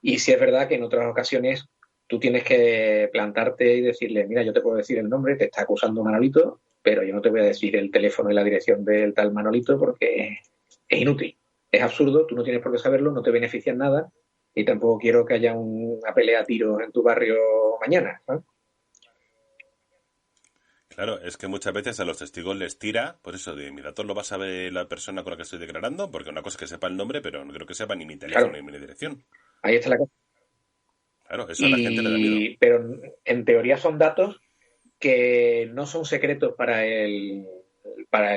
Y sí es verdad que en otras ocasiones tú tienes que plantarte y decirle, mira, yo te puedo decir el nombre, te está acusando Manolito, pero yo no te voy a decir el teléfono y la dirección del tal Manolito porque es inútil, es absurdo, tú no tienes por qué saberlo, no te beneficia en nada y tampoco quiero que haya una pelea a tiros en tu barrio mañana, ¿sabes? Claro, es que muchas veces a los testigos les tira, por eso de mi datos lo va a saber la persona con la que estoy declarando, porque una cosa es que sepa el nombre, pero no creo que sepa ni mi teléfono Claro, ni mi dirección. ahí está la cosa. Claro, eso a la gente le da miedo. Pero en teoría son datos que no son secretos para el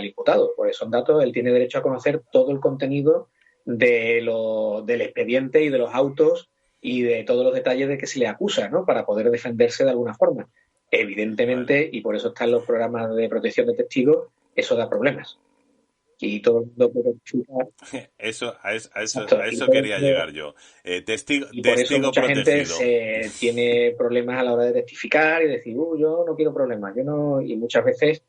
imputado, pues son datos, él tiene derecho a conocer todo el contenido del expediente y de los autos y de todos los detalles de que se le acusa, ¿no? Para poder defenderse de alguna forma. Vale. Evidentemente, y por eso están los programas de protección de testigos, eso da problemas. Y todo el mundo puede explicar, Eso, exacto, a eso quería llegar yo. Testigo, y por eso testigo mucha gente protegido. se tiene problemas a la hora de testificar y decir, yo no quiero problemas, yo no, y muchas veces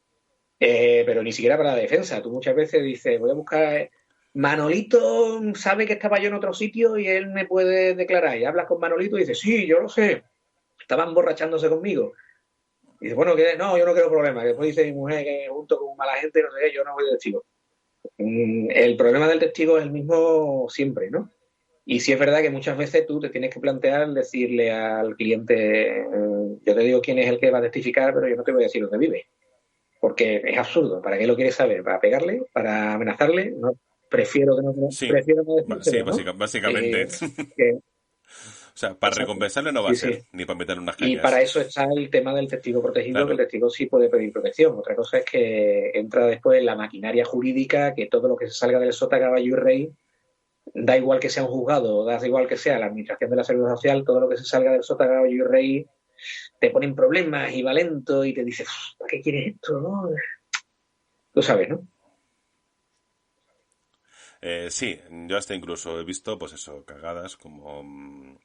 pero ni siquiera para la defensa. Tú muchas veces dices, voy a buscar. Manolito sabe que estaba yo en otro sitio y él me puede declarar. Y hablas con Manolito y dices, sí, yo lo sé. Estaban emborrachándose conmigo. Y dices, bueno, que no, yo no quiero problemas. Después dice mi mujer que junto con mala gente, no sé qué, yo no voy de testigo. El problema del testigo es el mismo siempre, ¿no? Y sí es verdad que muchas veces tú te tienes que plantear decirle al cliente, yo te digo quién es el que va a testificar, pero yo no te voy a decir dónde vive, porque es absurdo. ¿Para qué lo quieres saber? ¿Para pegarle? ¿Para amenazarle? No, Sí, prefiero no sí, decírselo, ¿no? básicamente. Que- O sea, para exacto. recompensarle no va a Sí, ser, sí. ni para meterle unas Y para cañas. eso está el tema del testigo protegido, que el Claro. testigo sí puede pedir protección. Otra cosa es que entra después en la maquinaria jurídica, que todo lo que se salga del sota, caballo y rey, da igual que sea un juzgado, da igual que sea la administración de la seguridad social, todo lo que se salga del sota, caballo y rey te pone en problemas y va lento y te dice, ¿para qué quieres esto? ¿No? Tú sabes, ¿no? Sí, yo hasta incluso he visto, pues eso, cagadas como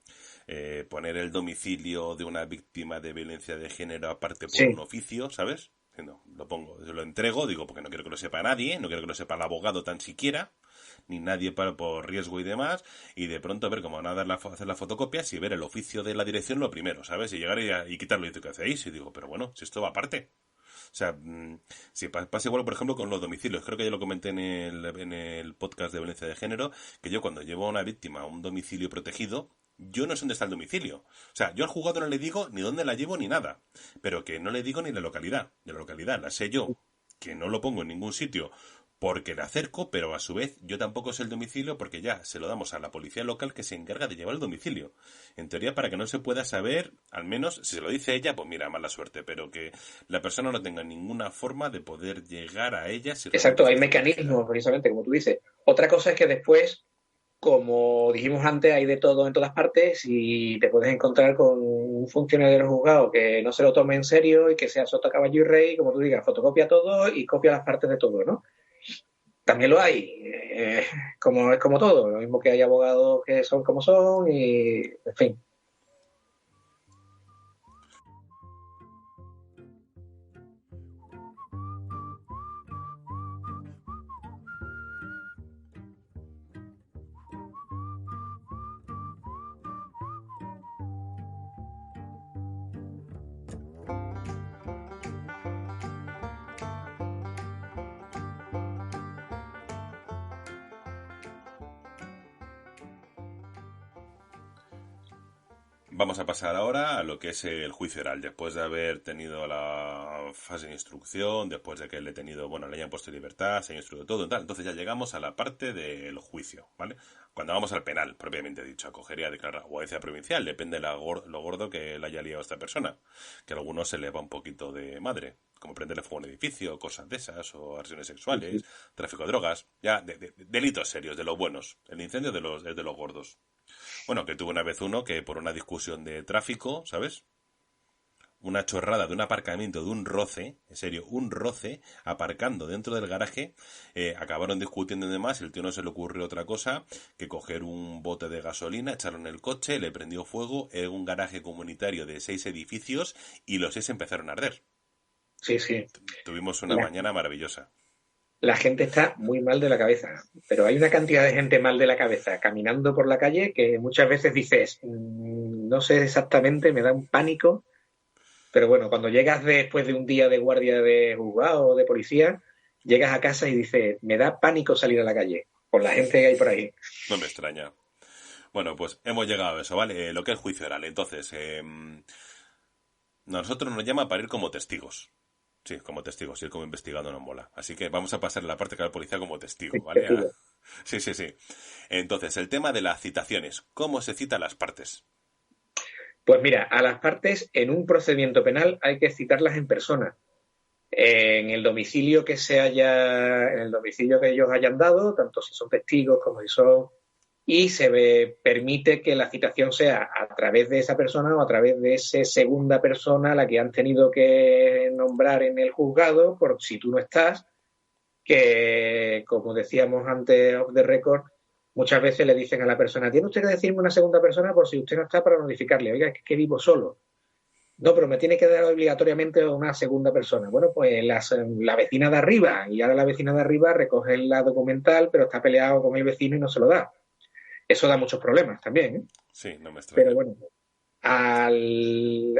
poner el domicilio de una víctima de violencia de género aparte por un Sí, oficio, ¿sabes? No, lo pongo, yo lo entrego, digo, porque no quiero que lo sepa nadie, no quiero que lo sepa el abogado tan siquiera, ni nadie por riesgo y demás, y de pronto ver cómo van a hacer las fotocopias y ver el oficio de la dirección lo primero, ¿sabes? Y llegar y quitarlo y decir, ¿qué hacéis? Y digo, pero bueno, si esto va aparte. O sea, si pasa igual, por ejemplo, con los domicilios. Creo que ya lo comenté en el podcast de violencia de género, que yo cuando llevo a una víctima a un domicilio protegido, yo no sé dónde está el domicilio. O sea, yo al jugador no le digo ni dónde la llevo ni nada. Pero que no le digo ni la localidad. De la localidad la sé yo, que no lo pongo en ningún sitio porque le acerco, pero a su vez yo tampoco sé el domicilio porque ya se lo damos a la policía local que se encarga de llevar el domicilio. En teoría, para que no se pueda saber, al menos si se lo dice ella, pues mira, mala suerte, pero que la persona no tenga ninguna forma de poder llegar a ella si realmente exacto, hay sí está protegida. mecanismos, precisamente, como tú dices. Otra cosa es que después, como dijimos antes, hay de todo en todas partes y te puedes encontrar con un funcionario del juzgado que no se lo tome en serio y que sea sota, caballo y rey, como tú digas, fotocopia todo y copia las partes de todo, ¿no? También lo hay, como es como todo, lo mismo que hay abogados que son como son y, en fin. Vamos a pasar ahora a lo que es el juicio oral. Después de haber tenido la fase de instrucción, después de que le he tenido, bueno, le hayan puesto libertad, se haya instruido todo y tal. Entonces ya llegamos a la parte del juicio, ¿vale? Cuando vamos al penal, propiamente dicho, acogería a declarar o audiencia provincial, depende de lo gordo que le haya liado a esta persona. Que a algunos se le va un poquito de madre, como prenderle fuego a un edificio, cosas de esas, o agresiones sexuales, tráfico de drogas, ya, delitos serios, de los buenos. El incendio es de los gordos. Bueno, que tuvo una vez uno que por una discusión de tráfico, ¿sabes? Una chorrada de un aparcamiento, de un roce, en serio, un roce, aparcando dentro del garaje, acabaron discutiendo y demás, el tío no se le ocurrió otra cosa que coger un bote de gasolina, echarlo en el coche, le prendió fuego en un garaje comunitario de 6 edificios y los 6 empezaron a arder. Sí, sí. Tuvimos una La, mañana maravillosa. la gente está muy mal de la cabeza, pero hay una cantidad de gente mal de la cabeza caminando por la calle que muchas veces dices, no sé exactamente, me da un pánico, pero bueno, cuando llegas después de un día de guardia de juzgado o de policía, llegas a casa y dices, me da pánico salir a la calle, por la gente que hay por ahí. No me extraña. Bueno, pues hemos llegado a eso, ¿vale? Lo que es juicio oral. Entonces, nosotros nos llama para ir como testigos. Sí, como testigos, ir como investigando no mola. Así que vamos a pasar la parte que va la policía como testigo, ¿vale? Testigo. Sí, sí, sí. Entonces, el tema de las citaciones. ¿Cómo se citan las partes? Pues mira, a las partes en un procedimiento penal hay que citarlas en persona. En el domicilio que se haya, en el domicilio que ellos hayan dado, tanto si son testigos como si son, y permite que la citación sea a través de esa persona o a través de esa segunda persona a la que han tenido que nombrar en el juzgado, por si tú no estás, que como decíamos antes of the record, muchas veces le dicen a la persona, tiene usted que decirme una segunda persona por si usted no está para notificarle, oiga, es que vivo solo. No, pero me tiene que dar obligatoriamente una segunda persona. Bueno, pues la vecina de arriba, y ahora la vecina de arriba recoge la documental, pero está peleado con el vecino y no se lo da. Eso da muchos problemas también, ¿eh? Sí, no me Pero extraña. bueno, al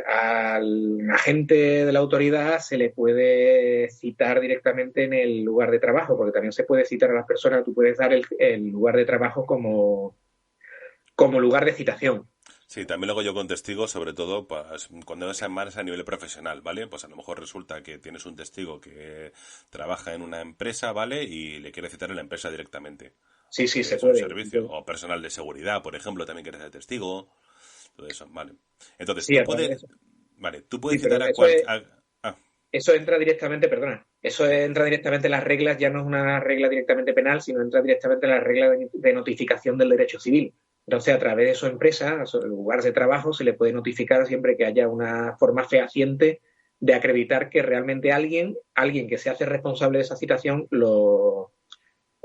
agente de la autoridad se le puede citar directamente en el lugar de trabajo, porque también se puede citar a las personas, tú puedes dar el lugar de trabajo como lugar de citación. Sí, también lo hago yo con testigos, sobre todo pues, cuando es más a nivel profesional, ¿vale? Pues a lo mejor resulta que tienes un testigo que trabaja en una empresa, ¿vale? Y le quiere citar en la empresa directamente, Sí, sí, porque se es un puede. servicio. O personal de seguridad, por ejemplo, también quiere ser testigo. Todo eso, ¿vale? Entonces, Sí, a través de. tú Sí, puedes pero citar a cualquier... eso entra directamente, perdona, eso Sí. entra directamente en las reglas, ya no es una regla directamente penal, sino entra directamente en las reglas de notificación del derecho civil. Entonces, a través de su empresa, a su lugar de trabajo, se le puede notificar siempre que haya una forma fehaciente de acreditar que realmente alguien que se hace responsable de esa citación,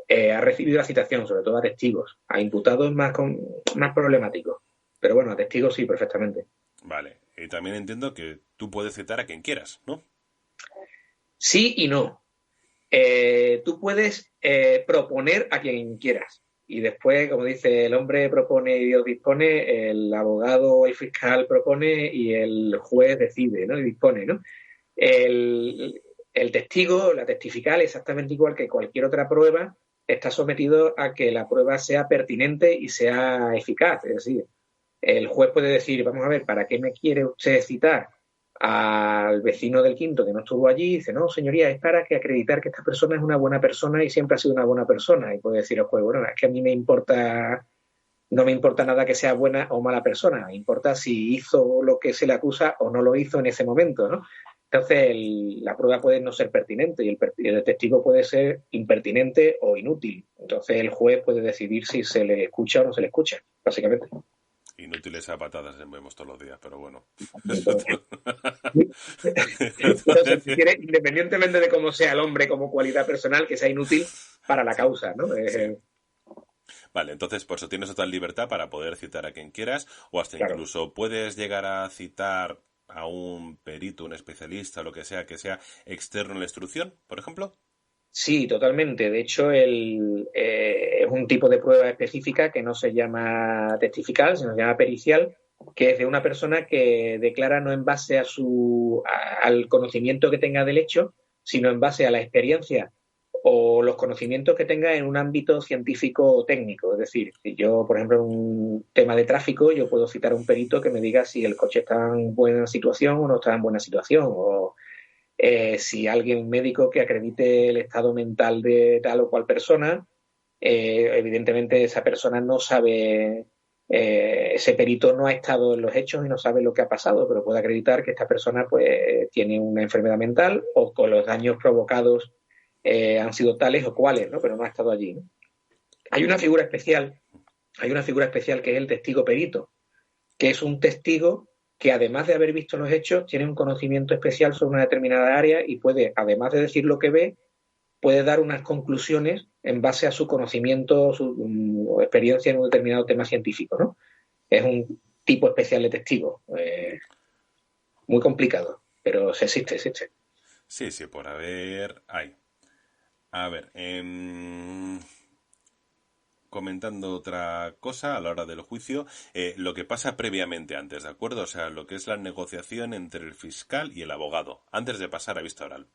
ha recibido la citación, sobre todo a testigos. A imputados es más problemático. Pero bueno, a testigos sí, perfectamente. Vale. Y también entiendo que tú puedes citar a quien quieras, ¿no? Sí y no. Tú puedes proponer a quien quieras. Y después, como dice, el hombre propone y Dios dispone, el abogado o el fiscal propone y el juez decide, ¿no? Y dispone, ¿no? El, el testigo, la testifical, exactamente igual que cualquier otra prueba, está sometido a que la prueba sea pertinente y sea eficaz. Es decir, el juez puede decir, vamos a ver, ¿para qué me quiere usted citar al vecino del quinto que no estuvo allí? Y dice, no, señoría, es para que acreditar que esta persona es una buena persona y siempre ha sido una buena persona. Y puede decir el juez, bueno, es que a mí no me importa nada que sea buena o mala persona, me importa si hizo lo que se le acusa o no lo hizo en ese momento, ¿no? Entonces, la prueba puede no ser pertinente y el testigo puede ser impertinente o inútil. Entonces, el juez puede decidir si se le escucha o no se le escucha, básicamente. Inútiles a patadas vemos todos los días, pero bueno. Pero se refiere, independientemente de cómo sea el hombre como cualidad personal, que sea inútil para la Sí, causa, ¿no? sí. Vale, entonces por eso tienes total libertad para poder citar a quien quieras o hasta Claro. incluso puedes llegar a citar a un perito, un especialista, lo que sea externo en la instrucción, por ejemplo. Sí, totalmente. De hecho, es un tipo de prueba específica que no se llama testifical, sino se llama pericial, que es de una persona que declara no en base al conocimiento que tenga del hecho, sino en base a la experiencia o los conocimientos que tenga en un ámbito científico o técnico. Es decir, si yo, por ejemplo, en un tema de tráfico, yo puedo citar a un perito que me diga si el coche está en buena situación o no está en buena situación, o si alguien, un médico que acredite el estado mental de tal o cual persona, evidentemente esa persona no sabe, ese perito no ha estado en los hechos y no sabe lo que ha pasado, pero puede acreditar que esta persona pues tiene una enfermedad mental o con los daños provocados han sido tales o cuales, ¿no? Pero no ha estado allí, ¿no? Hay una figura especial, hay una figura especial que es el testigo perito, que es un testigo que además de haber visto los hechos, tiene un conocimiento especial sobre una determinada área y puede, además de decir lo que ve, puede dar unas conclusiones en base a su conocimiento, su experiencia en un determinado tema científico, ¿no? Es un tipo especial de testigo, muy complicado, pero se existe, existe. Sí, sí, por haber... Hay. A ver, comentando otra cosa a la hora del juicio, lo que pasa previamente antes, ¿de acuerdo? O sea, lo que es la negociación entre el fiscal y el abogado, antes de pasar a vista oral.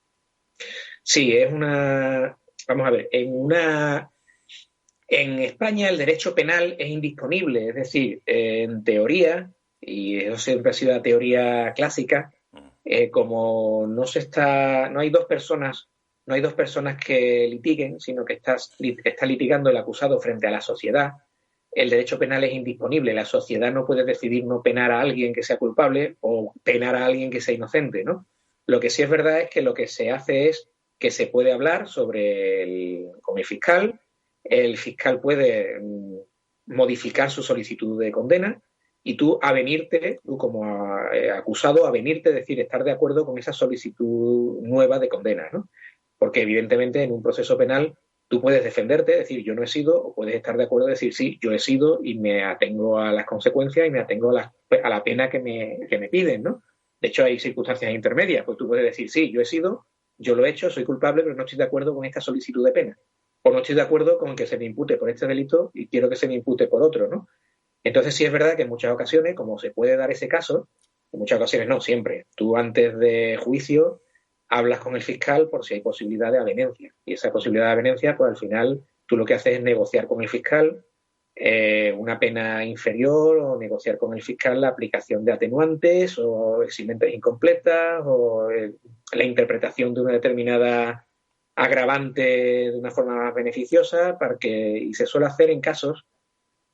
Sí, vamos a ver, en España el derecho penal es indisponible, es decir, en teoría, y eso siempre ha sido la teoría clásica, Mm. como no hay no hay dos personas que litiguen, sino que está litigando el acusado frente a la sociedad. El derecho penal es indisponible. La sociedad no puede decidir no penar a alguien que sea culpable o penar a alguien que sea inocente, ¿no? Lo que sí es verdad es que lo que se hace es que se puede hablar con el fiscal puede modificar su solicitud de condena y tú como acusado, avenirte, decir, estar de acuerdo con esa solicitud nueva de condena, ¿no? Porque evidentemente en un proceso penal tú puedes defenderte, decir yo no he sido, o puedes estar de acuerdo, decir sí, yo he sido y me atengo a las consecuencias y me atengo a la pena que me piden, ¿no? De hecho, hay circunstancias intermedias, pues tú puedes decir sí, yo he sido, yo lo he hecho, soy culpable, pero no estoy de acuerdo con esta solicitud de pena. O no estoy de acuerdo con que se me impute por este delito y quiero que se me impute por otro, ¿no? Entonces sí es verdad que en muchas ocasiones, como se puede dar ese caso, en muchas ocasiones no, siempre, tú antes de juicio hablas con el fiscal por si hay posibilidad de avenencia. Y esa posibilidad de avenencia, pues al final tú lo que haces es negociar con el fiscal una pena inferior o negociar con el fiscal la aplicación de atenuantes o eximentes incompletas o la interpretación de una determinada agravante de una forma más beneficiosa y se suele hacer en casos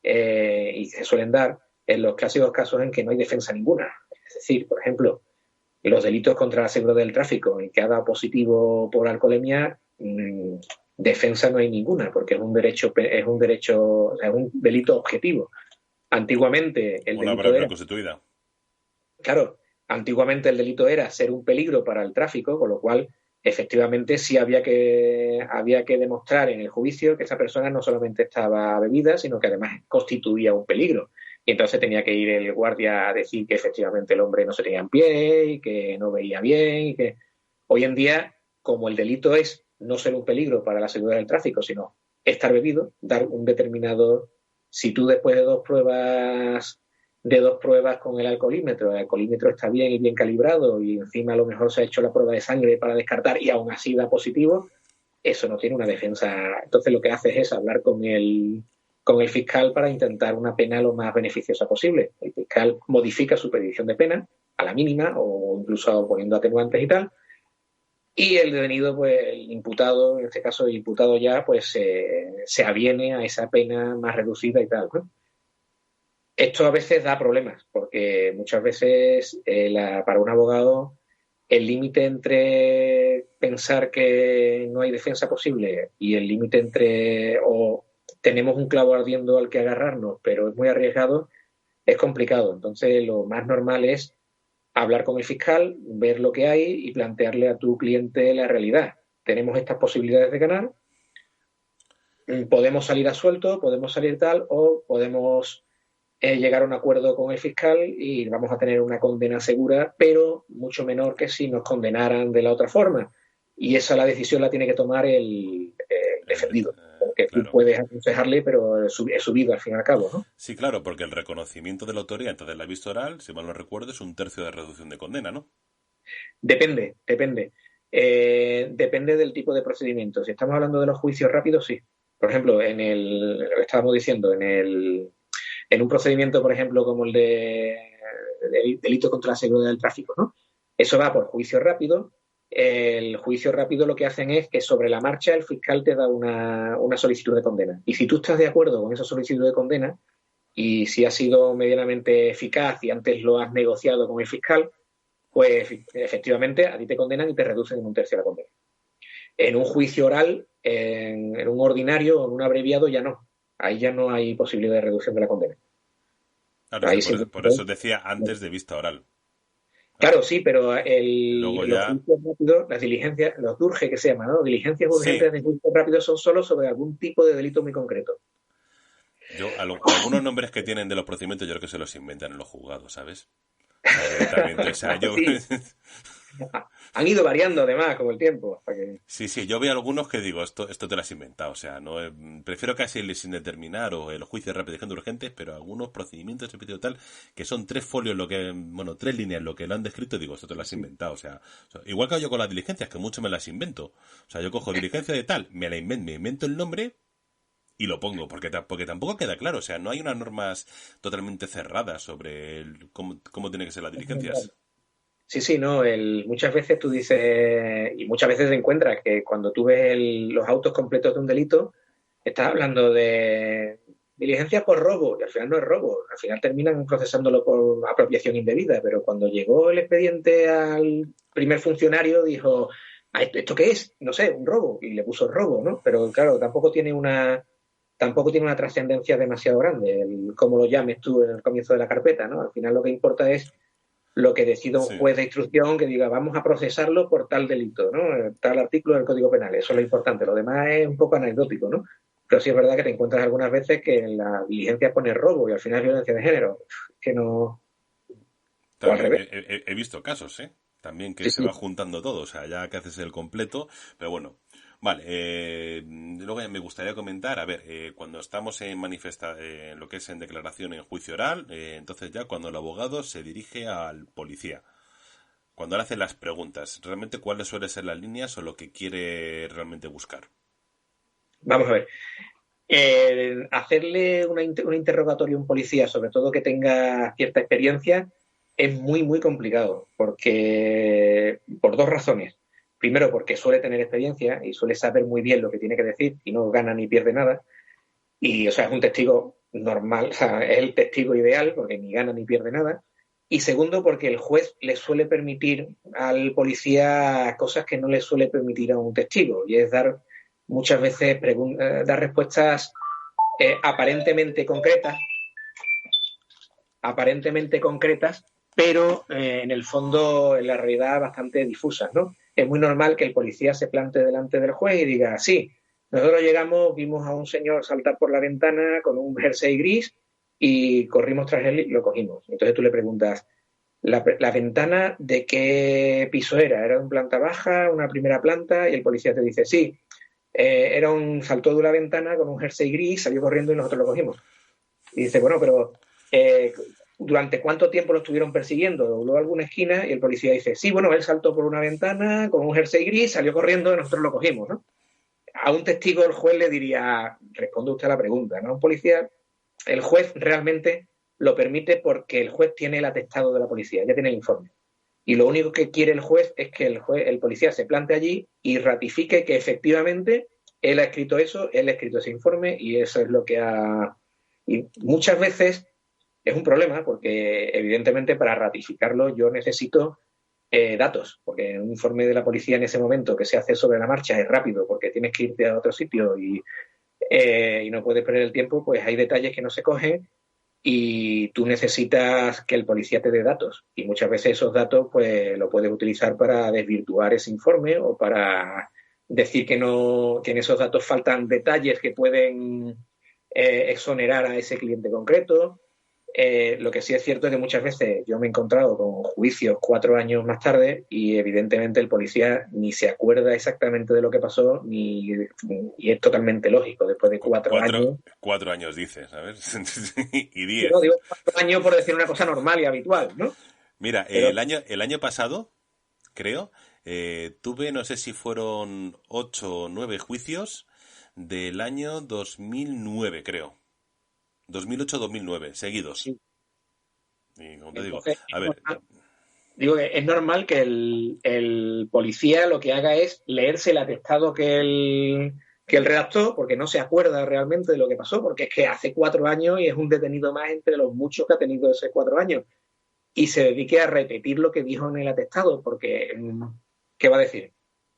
y se suelen dar en los clásicos casos en que no hay defensa ninguna. Es decir, por ejemplo, los delitos contra la seguridad del tráfico en que ha dado positivo por alcoholemia, defensa no hay ninguna, porque es un delito objetivo. Antiguamente el Una delito palabra era, constituida. claro, antiguamente el delito era ser un peligro para el tráfico, con lo cual efectivamente sí había que demostrar en el juicio que esa persona no solamente estaba bebida, sino que además constituía un peligro. Y entonces tenía que ir el guardia a decir que efectivamente el hombre no se tenía en pie y que no veía bien y que hoy en día, como el delito es no ser un peligro para la seguridad del tráfico, sino estar bebido, dar un determinado... Si tú después de dos pruebas con el alcoholímetro está bien y bien calibrado y encima a lo mejor se ha hecho la prueba de sangre para descartar y aún así da positivo, eso no tiene una defensa. Entonces lo que haces es hablar con el fiscal para intentar una pena lo más beneficiosa posible. El fiscal modifica su predicción de pena a la mínima o incluso poniendo atenuantes y tal, y el detenido, pues el imputado, en este caso el imputado ya, pues se aviene a esa pena más reducida y tal, ¿no? Esto a veces da problemas, porque muchas veces para un abogado el límite entre pensar que no hay defensa posible y el límite entre o tenemos un clavo ardiendo al que agarrarnos, pero es muy arriesgado, es complicado. Entonces lo más normal es hablar con el fiscal, ver lo que hay y plantearle a tu cliente la realidad. Tenemos estas posibilidades de ganar, podemos salir a suelto, podemos salir tal o podemos llegar a un acuerdo con el fiscal y vamos a tener una condena segura, pero mucho menor que si nos condenaran de la otra forma. Y esa la decisión la tiene que tomar el defendido, porque tú Claro. puedes aconsejarle, pero es subido al fin y al cabo, ¿no? Sí, claro, porque el reconocimiento de la autoría antes de la vista oral, si mal no recuerdo, es un tercio de reducción de condena, ¿no? Depende. Depende del tipo de procedimiento. Si estamos hablando de los juicios rápidos, sí. Por ejemplo, lo que estábamos diciendo, en un procedimiento, por ejemplo, como el de delito contra la seguridad del tráfico, ¿no? Eso va por juicio rápido. El juicio rápido lo que hacen es que sobre la marcha el fiscal te da una solicitud de condena. Y si tú estás de acuerdo con esa solicitud de condena y si ha sido medianamente eficaz y antes lo has negociado con el fiscal, pues efectivamente a ti te condenan y te reducen en un tercio la condena. En un juicio oral, en un ordinario o en un abreviado ya no. Ahí ya no hay posibilidad de reducción de la condena. Claro, es Ahí que sí. por eso decía antes de vista oral. Claro, sí, pero Y luego los ya... juicios rápidos, las diligencias, los DURGE que se llaman, ¿no? Diligencias Sí, urgentes de juicio rápido son solo sobre algún tipo de delito muy concreto. yo algunos nombres que tienen de los procedimientos yo creo que se los inventan en los juzgados, ¿sabes? O sea, directamente, o sea, yo... Sí, han ido variando además con el tiempo. Hasta que... Sí, sí, yo veo algunos que digo, esto te lo has inventado, o sea, no prefiero casi el sin determinar o el juicio rápido de gente urgentes, pero algunos procedimientos de pedido tal, que son 3 folios lo que, bueno, 3 líneas lo que lo han descrito, digo, esto te lo has inventado, o sea, igual que yo con las diligencias, que mucho me las invento. O sea, yo cojo diligencia de tal, me invento el nombre y lo pongo, porque tampoco queda claro, o sea, no hay unas normas totalmente cerradas sobre cómo tienen que ser las diligencias. Sí, no, muchas veces tú dices, y muchas veces te encuentras que cuando tú ves los autos completos de un delito, estás hablando de diligencia por robo, y al final no es robo, al final terminan procesándolo por apropiación indebida, pero cuando llegó el expediente al primer funcionario dijo, ¿esto qué es? No sé, un robo, y le puso robo, ¿no? Pero claro, tampoco tiene una trascendencia demasiado grande, cómo lo llames tú en el comienzo de la carpeta, ¿no? Al final lo que importa es lo que decida un Sí. juez de instrucción que diga vamos a procesarlo por tal delito, ¿no? Tal artículo del Código Penal. Eso es lo importante. Lo demás es un poco anecdótico, ¿no? Pero sí es verdad que te encuentras algunas veces que en la diligencia pone robo y al final es violencia de género. Que no. O al También revés. he visto casos, ¿eh? También que Sí, se sí. va juntando todo, o sea, ya que haces el completo, pero bueno. Vale, luego ya me gustaría comentar, a ver, cuando estamos en lo que es en declaración en juicio oral, entonces ya cuando el abogado se dirige al policía, cuando le hace las preguntas, realmente cuáles suelen ser las líneas o lo que quiere realmente buscar. Vamos a ver. Hacerle un interrogatorio a un policía, sobre todo que tenga cierta experiencia, es muy, muy complicado, porque por dos razones. Primero, porque suele tener experiencia y suele saber muy bien lo que tiene que decir y no gana ni pierde nada. Y, o sea, es un testigo normal, o sea, es el testigo ideal porque ni gana ni pierde nada. Y segundo, porque el juez le suele permitir al policía cosas que no le suele permitir a un testigo, y es dar muchas veces dar respuestas aparentemente concretas, pero en el fondo, en la realidad, bastante difusas, ¿no? Es muy normal que el policía se plante delante del juez y diga, sí, nosotros llegamos, vimos a un señor saltar por la ventana con un jersey gris y corrimos tras él y lo cogimos. Entonces tú le preguntas, ¿la ventana de qué piso era? ¿Era de una planta baja, una primera planta? Y el policía te dice, sí, saltó de una ventana con un jersey gris, salió corriendo y nosotros lo cogimos. Y dice, bueno, pero eh, ¿durante cuánto tiempo lo estuvieron persiguiendo? Dobló alguna esquina y el policía dice, sí, bueno, él saltó por una ventana con un jersey gris, salió corriendo y nosotros lo cogimos, ¿no? A un testigo el juez le diría, responde usted a la pregunta, ¿no? A un policía, el juez realmente lo permite porque el juez tiene el atestado de la policía, ya tiene el informe. Y lo único que quiere el juez es que el policía se plante allí y ratifique que efectivamente él ha escrito eso, él ha escrito ese informe y eso es lo que ha... Y muchas veces es un problema porque evidentemente para ratificarlo yo necesito datos, porque un informe de la policía en ese momento que se hace sobre la marcha es rápido porque tienes que irte a otro sitio y no puedes perder el tiempo, pues hay detalles que no se cogen y tú necesitas que el policía te dé datos y muchas veces esos datos pues lo puedes utilizar para desvirtuar ese informe o para decir que no, que en esos datos faltan detalles que pueden exonerar a ese cliente concreto. Lo que sí es cierto es que muchas veces yo me he encontrado con juicios 4 años más tarde y evidentemente el policía ni se acuerda exactamente de lo que pasó y es totalmente lógico después de 4 años. 4 años dices, ¿sabes? Y 10. No, digo 4 años por decir una cosa normal y habitual, ¿no? Mira, Pero el año pasado, creo, tuve, no sé si fueron 8 o 9 juicios del año 2009, creo. 2008-2009, seguidos. sí, Y como te digo, entonces a ver, digo que es normal que el policía lo que haga es leerse el atestado que él redactó, porque no se acuerda realmente de lo que pasó, porque es que hace 4 años y es un detenido más entre los muchos que ha tenido esos 4 años, y se dedique a repetir lo que dijo en el atestado, porque ¿qué va a decir?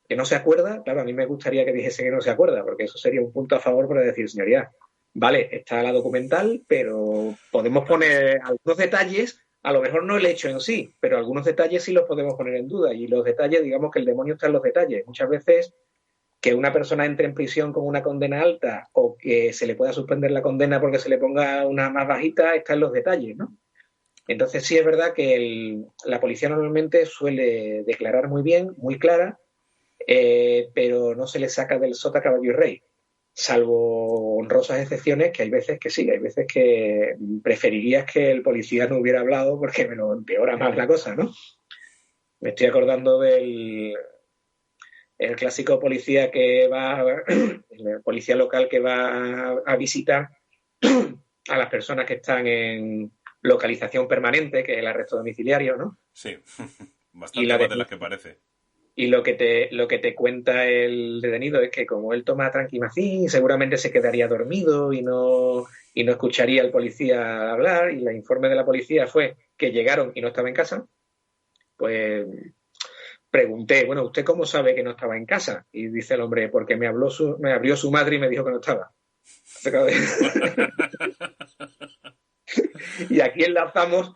¿Que no se acuerda? Claro, a mí me gustaría que dijese que no se acuerda, porque eso sería un punto a favor para decir, señoría, vale, está la documental, pero podemos poner algunos detalles, a lo mejor no el hecho en sí, pero algunos detalles sí los podemos poner en duda. Y los detalles, digamos que el demonio está en los detalles. Muchas veces que una persona entre en prisión con una condena alta o que se le pueda suspender la condena porque se le ponga una más bajita, está en los detalles, ¿no? Entonces sí es verdad que la policía normalmente suele declarar muy bien, muy clara, pero no se le saca del sota caballo y rey, salvo honrosas excepciones que hay veces que sí, hay veces que preferirías que el policía no hubiera hablado porque me lo empeora más la cosa, ¿no? Me estoy acordando del el clásico policía que va, el policía local que va a visitar a las personas que están en localización permanente, que es el arresto domiciliario, ¿no? sí, Y, bastante la más de las de, que parece. y lo que te cuenta el detenido es que como él toma tranquimacín, seguramente se quedaría dormido y no escucharía al policía hablar, y el informe de la policía fue que llegaron y no estaba en casa. Pues pregunté, bueno, ¿usted cómo sabe que no estaba en casa? Y dice el hombre, porque me abrió su madre y me dijo que no estaba. Y aquí enlazamos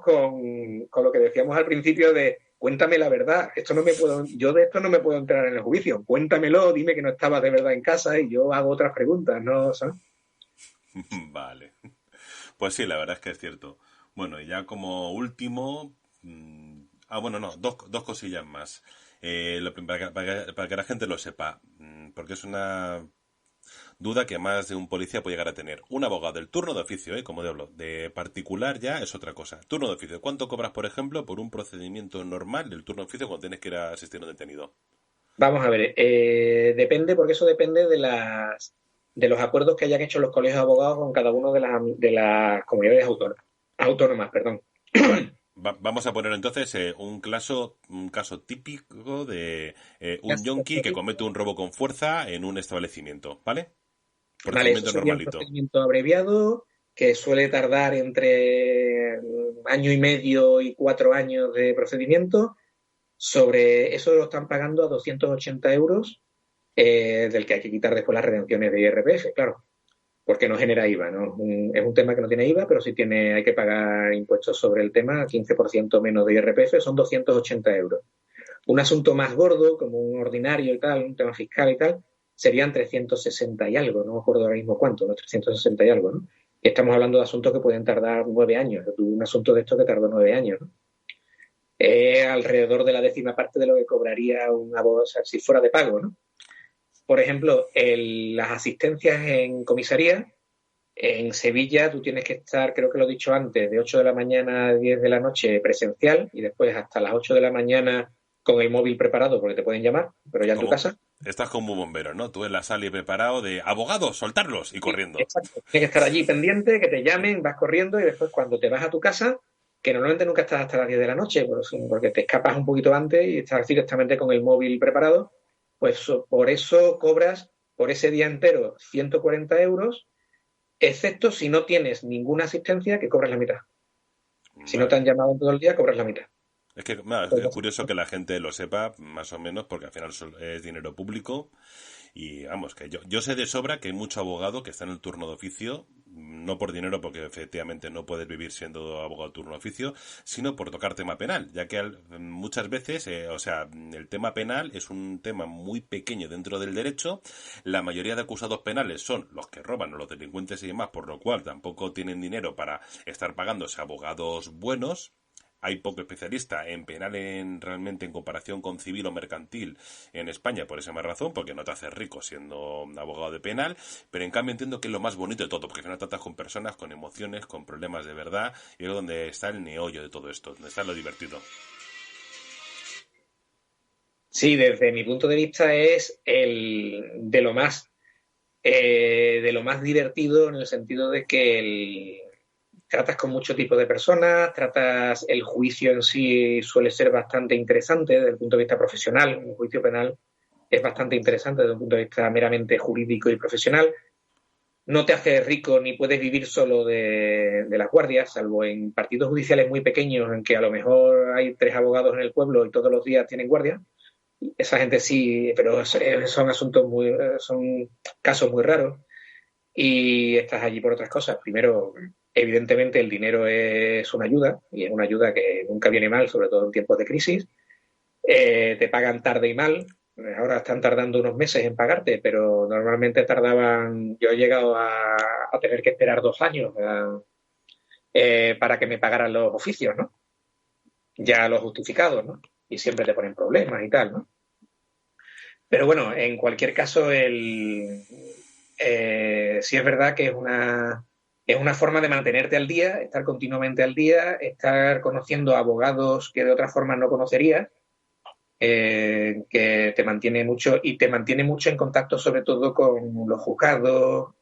con lo que decíamos al principio de cuéntame la verdad, yo de esto no me puedo enterar en el juicio, cuéntamelo, dime que no estabas de verdad en casa y yo hago otras preguntas, ¿no? ¿Sabes? Vale. Pues sí, la verdad es que es cierto. Bueno, y ya como último... bueno, no, dos cosillas más. Para que la gente lo sepa, porque es una duda que más de un policía puede llegar a tener. Un abogado, el turno de oficio, como te hablo, de particular ya es otra cosa. Turno de oficio, ¿cuánto cobras, por ejemplo, por un procedimiento normal del turno de oficio cuando tienes que ir a asistir a un detenido? Vamos a ver, depende, porque eso depende de los acuerdos que hayan hecho los colegios de abogados con cada uno de las comunidades autónomas, perdón. Vamos a poner entonces un caso típico de un yonki que comete un robo con fuerza en un establecimiento, ¿vale? Vale, eso Procedimiento sería un normalito. procedimiento abreviado que suele tardar entre año y medio y 4 años de procedimiento. Sobre eso lo están pagando a 280 euros, del que hay que quitar después las redenciones de IRPF, claro, porque no genera IVA, ¿no? Es un tema que no tiene IVA, pero sí hay que pagar impuestos sobre el tema, 15% menos de IRPF, son 280 euros. Un asunto más gordo, como un ordinario y tal, un tema fiscal y tal, serían 360 y algo, no me acuerdo ahora mismo cuánto, ¿no? 360 y algo, ¿no? Y estamos hablando de asuntos que pueden tardar 9 años. Yo tuve un asunto de esto que tardó 9 años, ¿no? Alrededor de la 10ª parte de lo que cobraría un abogado, o sea, si fuera de pago, ¿no? Por ejemplo, las asistencias en comisaría, en Sevilla tú tienes que estar, creo que lo he dicho antes, de 8 de la mañana a 10 de la noche presencial y después hasta las 8 de la mañana con el móvil preparado porque te pueden llamar, pero ya en tu Como, casa. estás como un bombero, ¿no? Tú en la sala y preparado de abogados, soltarlos y Sí, corriendo. exacto. Tienes que estar allí pendiente, que te llamen, vas corriendo y después cuando te vas a tu casa, que normalmente nunca estás hasta las 10 de la noche, porque te escapas un poquito antes y estás directamente con el móvil preparado, pues por eso cobras por ese día entero 140 euros, excepto si no tienes ninguna asistencia, que cobras la mitad. Si no te Vale. han llamado en todo el día, cobras la mitad. Es que es Pues, curioso que la gente lo sepa, más o menos, porque al final es dinero público. Y vamos, que yo sé de sobra que hay mucho abogado que está en el turno de oficio, no por dinero, porque efectivamente no puedes vivir siendo abogado de turno de oficio, sino por tocar tema penal, ya que muchas veces, o sea, el tema penal es un tema muy pequeño dentro del derecho. La mayoría de acusados penales son los que roban o los delincuentes y demás, por lo cual tampoco tienen dinero para estar pagándose abogados buenos. Hay poco especialista en penal realmente en comparación con civil o mercantil en España por esa misma razón, porque no te haces rico siendo abogado de penal, pero en cambio entiendo que es lo más bonito de todo, porque al final tratas con personas, con emociones, con problemas de verdad, y es donde está el meollo de todo esto, donde está lo divertido. sí, desde mi punto de vista es de lo más divertido en el sentido de que tratas con mucho tipo de personas, el juicio en sí suele ser bastante interesante desde el punto de vista profesional, un juicio penal es bastante interesante desde un punto de vista meramente jurídico y profesional. No te haces rico ni puedes vivir solo de las guardias, salvo en partidos judiciales muy pequeños en que a lo mejor hay 3 abogados en el pueblo y todos los días tienen guardia. Esa gente sí, pero son son casos muy raros y estás allí por otras cosas. Primero, evidentemente el dinero es una ayuda y es una ayuda que nunca viene mal, sobre todo en tiempos de crisis. Te pagan tarde y mal. Ahora están tardando unos meses en pagarte, pero normalmente yo he llegado a tener que esperar 2 años para que me pagaran los oficios, ¿no? Ya los justificados, ¿no? Y siempre te ponen problemas y tal, ¿no? Pero bueno, en cualquier caso, sí es verdad que es una forma de mantenerte al día, estar continuamente al día, estar conociendo abogados que de otra forma no conocerías, que te mantiene mucho y te mantiene mucho en contacto sobre todo con los juzgados,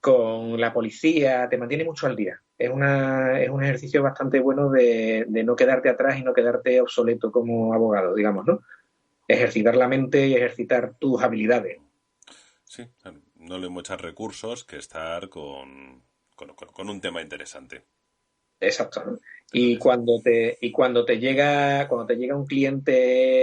con la policía, te mantiene mucho al día. Es un ejercicio bastante bueno de no quedarte atrás y no quedarte obsoleto como abogado, digamos, ¿no? Ejercitar la mente y ejercitar tus habilidades. Sí, no le muchos recursos que estar con un tema interesante. Exacto, ¿no? Entonces, Cuando te llega un cliente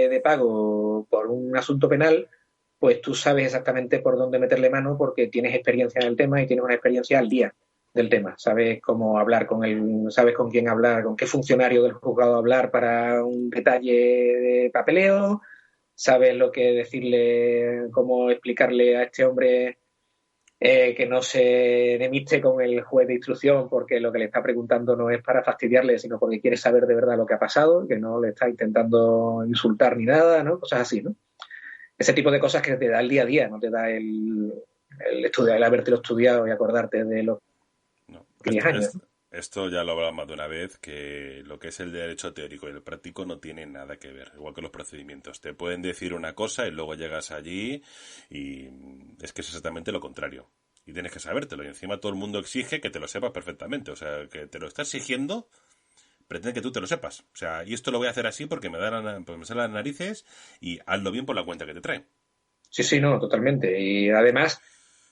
de pago por un asunto penal, pues tú sabes exactamente por dónde meterle mano porque tienes experiencia en el tema y tienes una experiencia al día del tema. Sabes cómo hablar con él, sabes con quién hablar, con qué funcionario del juzgado hablar para un detalle de papeleo, sabes lo que decirle, cómo explicarle a este hombre que no se enemiste con el juez de instrucción porque lo que le está preguntando no es para fastidiarle, sino porque quiere saber de verdad lo que ha pasado, que no le está intentando insultar ni nada, ¿no? Cosas así, ¿no? Ese tipo de cosas que te da el día a día, no te da el habértelo estudiado y acordarte de los no, 10 años. Esto ya lo hablamos más de una vez, que lo que es el derecho teórico y el práctico no tiene nada que ver, igual que los procedimientos. Te pueden decir una cosa y luego llegas allí y es que es exactamente lo contrario. Y tienes que sabértelo. Y encima todo el mundo exige que te lo sepas perfectamente. O sea, que te lo está exigiendo, pretende que tú te lo sepas. O sea, y esto lo voy a hacer así porque porque me salen las narices y hazlo bien por la cuenta que te trae. Sí, sí, no, totalmente. Y además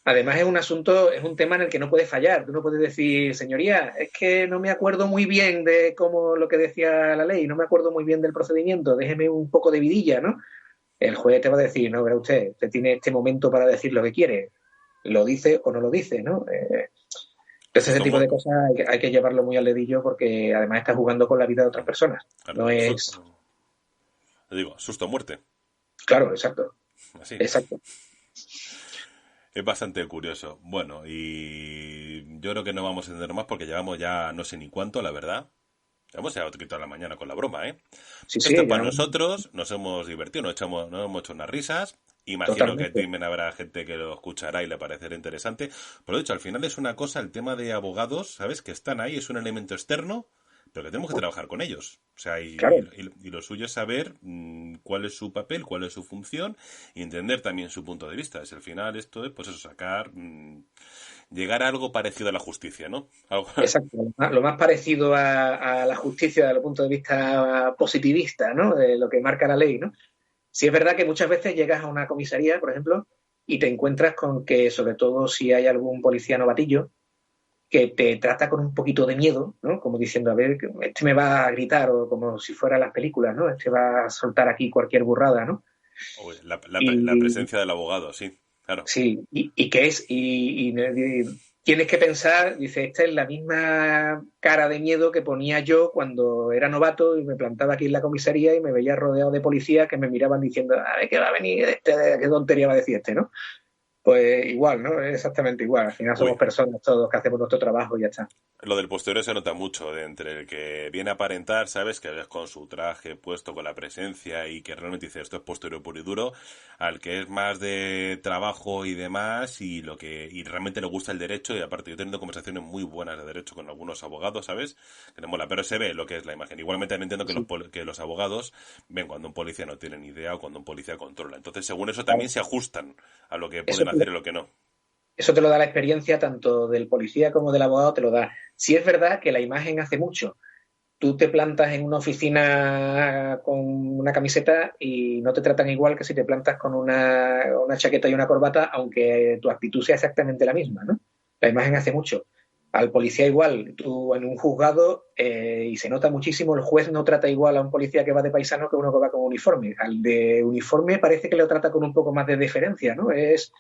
es un asunto, es un tema en el que no puedes fallar. Tú no puedes decir, señoría, es que no me acuerdo muy bien de cómo lo que decía la ley, no me acuerdo muy bien del procedimiento, déjeme un poco de vidilla, ¿no? El juez te va a decir, no, verá usted tiene este momento para decir lo que quiere, lo dice o no lo dice, ¿no? Entonces ese Susto, tipo de cosas hay que llevarlo muy al dedillo porque además está jugando con la vida de otras personas. claro, No es, digo, susto o muerte. claro, exacto, Así. exacto. Es bastante curioso. Bueno, y yo creo que no vamos a entender más porque llevamos ya no sé ni cuánto, la verdad. Hemos llegado toda la mañana con la broma, ¿eh? Sí, Esto sí, ya para no, nosotros nos hemos divertido, nos hemos hecho unas risas. Imagino que totalmente. también habrá gente que lo escuchará y le parecerá interesante. Pero lo dicho, al final es una cosa, el tema de abogados, ¿sabes? Que están ahí, es un elemento externo, pero que tenemos que trabajar con ellos. O sea, Claro, y lo suyo es saber cuál es su papel, cuál es su función y entender también su punto de vista. Es al final esto es, pues eso, sacar, llegar a algo parecido a la justicia, ¿no? Algo, exacto. Lo más parecido a la justicia desde el punto de vista positivista, ¿no? De lo que marca la ley, ¿no? Sí es verdad que muchas veces llegas a una comisaría, por ejemplo, y te encuentras con que, sobre todo si hay algún policía novatillo, que te trata con un poquito de miedo, ¿no? Como diciendo, a ver, este me va a gritar, o como si fuera las películas, ¿no? Este va a soltar aquí cualquier burrada, ¿no? la Y presencia del abogado, sí, claro. sí, y qué es, tienes que pensar, dice, esta es la misma cara de miedo que ponía yo cuando era novato y me plantaba aquí en la comisaría y me veía rodeado de policías que me miraban diciendo, a ver qué va a venir este, qué tontería va a decir este, ¿no? Pues igual, ¿no? Es exactamente igual. Al final somos Uy, personas todos que hacemos nuestro trabajo y ya está. lo del postureo se nota mucho, de entre el que viene a aparentar, ¿sabes? Que ves con su traje puesto, con la presencia y que realmente dice esto es postureo puro y duro, al que es más de trabajo y demás y realmente le gusta el derecho y aparte yo he tenido conversaciones muy buenas de derecho con algunos abogados, ¿sabes? Que le mola, pero se ve lo que es la imagen. Igualmente también entiendo que Sí, que los abogados ven cuando un policía no tiene ni idea o cuando un policía controla. Entonces, según eso claro. también se ajustan a lo que Eso pueden te, hacer y lo que no. eso te lo da la experiencia tanto del policía como del abogado, te lo da. Si es verdad que la imagen hace mucho. Tú te plantas en una oficina con una camiseta y no te tratan igual que si te plantas con una chaqueta y una corbata, aunque tu actitud sea exactamente la misma, ¿no? La imagen hace mucho. Al policía igual, tú en un juzgado, y se nota muchísimo, el juez no trata igual a un policía que va de paisano que uno que va con uniforme. Al de uniforme parece que lo trata con un poco más de deferencia, ¿no? Es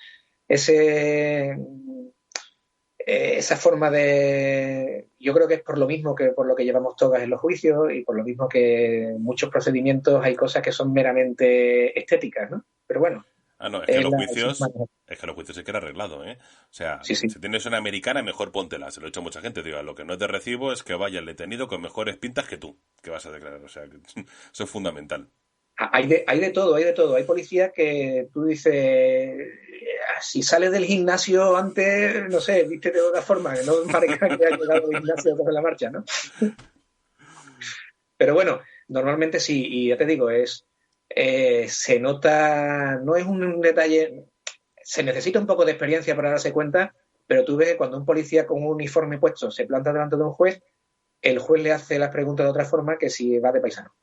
ese esa forma de. Yo creo que es por lo mismo que por lo que llevamos togas en los juicios y por lo mismo que en muchos procedimientos hay cosas que son meramente estéticas, ¿no? Pero bueno, Ah, no, es el ser humano. es que los juicios se queda arreglado, ¿eh? O sea, Sí, sí. si tienes una americana, mejor póntela. Se lo he dicho a mucha gente. Digo, lo que no es de recibo es que vaya el detenido con mejores pintas que tú, que vas a declarar. O sea, que eso es fundamental. Hay de todo, hay de todo. Hay policías que tú dices, si sales del gimnasio antes, no sé, viste de otra forma, que no parezca que has llegado al gimnasio sobre la marcha, ¿no? Pero bueno, normalmente sí, y ya te digo, se nota, no es un detalle, se necesita un poco de experiencia para darse cuenta, pero tú ves que cuando un policía con un uniforme puesto se planta delante de un juez, el juez le hace las preguntas de otra forma que si va de paisano.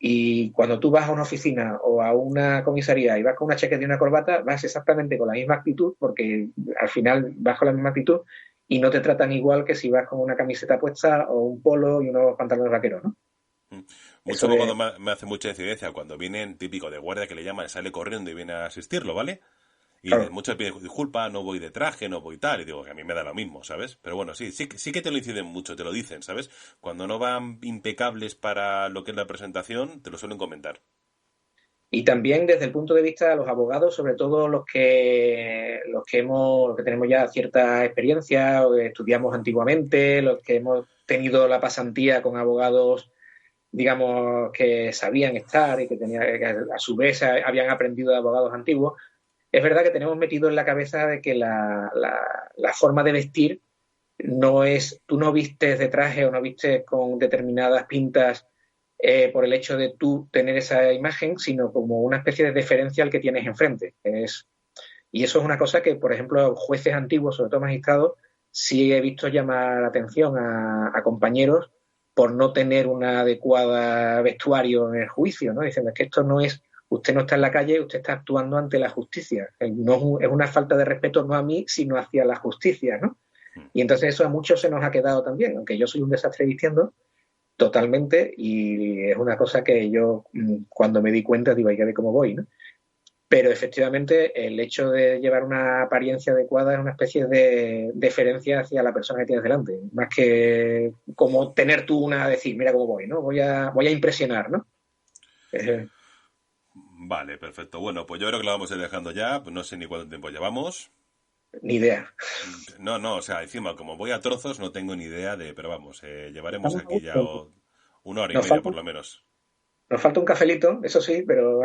Y cuando tú vas a una oficina o a una comisaría y vas con una chaqueta y una corbata, vas exactamente con la misma actitud, porque al final vas con la misma actitud y no te tratan igual que si vas con una camiseta puesta o un polo y unos pantalones vaqueros, ¿no? Mm. Mucho Eso abogado de, me hace mucha incidencia cuando vienen típico de guardia que le llaman, sale corriendo y viene a asistirlo, ¿vale? Y claro, muchos piden disculpa, no voy de traje, no voy tal. Y digo que a mí me da lo mismo, ¿sabes? Pero bueno, sí que te lo inciden mucho, te lo dicen, ¿sabes? Cuando no van impecables para lo que es la presentación, te lo suelen comentar. y también desde el punto de vista de los abogados, sobre todo los que tenemos ya cierta experiencia, o que estudiamos antiguamente, los que hemos tenido la pasantía con abogados, digamos, que sabían estar y que a su vez habían aprendido de abogados antiguos, es verdad que tenemos metido en la cabeza de que la forma de vestir tú no vistes de traje o no vistes con determinadas pintas por el hecho de tú tener esa imagen, sino como una especie de deferencia al que tienes enfrente. Y eso es una cosa que, por ejemplo, jueces antiguos, sobre todo magistrados, sí he visto llamar atención a compañeros por no tener una adecuada vestuario en el juicio, ¿no? Dicen, es que esto no es, usted no está en la calle, usted está actuando ante la justicia. No es una falta de respeto no a mí, sino hacia la justicia, ¿no? Y entonces eso a muchos se nos ha quedado también, aunque yo soy un desastre vistiendo totalmente, y es una cosa que yo cuando me di cuenta digo, hay que ver cómo voy, ¿no? Pero efectivamente el hecho de llevar una apariencia adecuada es una especie de deferencia hacia la persona que tienes delante, más que como tener tú una, decir, mira cómo voy, ¿no? Voy a impresionar, ¿no? Vale, perfecto. Bueno, pues yo creo que lo vamos a ir dejando ya. Pues no sé ni cuánto tiempo llevamos. Ni idea. No, no, o sea, encima, como voy a trozos, no tengo ni idea de... Pero vamos, llevaremos Estamos a aquí ya gusto. 1 hora y media Nos falta, por lo menos. nos falta un cafelito, eso sí, pero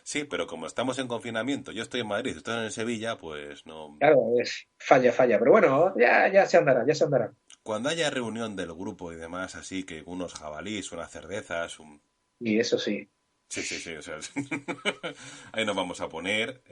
Sí, pero como estamos en confinamiento, yo estoy en Madrid, tú estás en Sevilla, pues no... claro, falla. Pero bueno, ya se andará, ya se andará. Cuando haya reunión del grupo y demás, así que unos jabalís, unas cervezas, un... Y eso sí. Sí, sí, sí, o sea, ahí nos vamos a poner.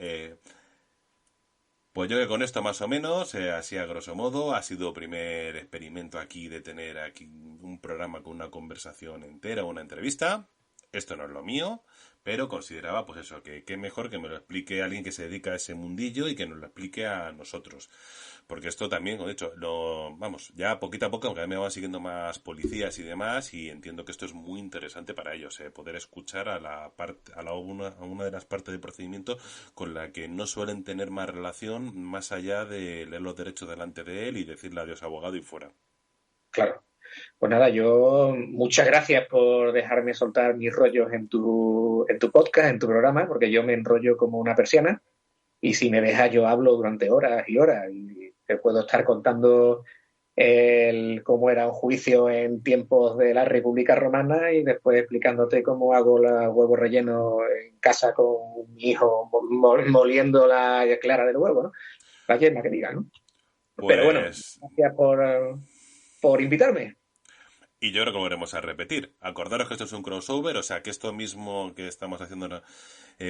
Pues yo que con esto más o menos, así a grosso modo, ha sido primer experimento aquí de tener aquí un programa con una conversación entera, una entrevista. Esto no es lo mío, pero consideraba pues eso, que qué mejor que me lo explique alguien que se dedica a ese mundillo y que nos lo explique a nosotros. Porque esto también, de hecho, vamos, ya poquito a poco, aunque me van siguiendo más policías y demás, y entiendo que esto es muy interesante para ellos, poder escuchar a la parte, a una de las partes del procedimiento con la que no suelen tener más relación más allá de leer los derechos delante de él y decirle adiós abogado y fuera. Claro. Pues nada, yo muchas gracias por dejarme soltar mis rollos en tu podcast, en tu programa, porque yo me enrollo como una persiana y si me dejas yo hablo durante horas y horas y te puedo estar contando cómo era un juicio en tiempos de la República Romana y después explicándote cómo hago los huevos rellenos en casa con mi hijo moliendo la clara del huevo, ¿no? La yema que diga, ¿no? Pero bueno, Pues gracias por invitarme. y yo creo que lo volveremos a repetir. Acordaros que esto es un crossover, o sea que esto mismo que estamos haciendo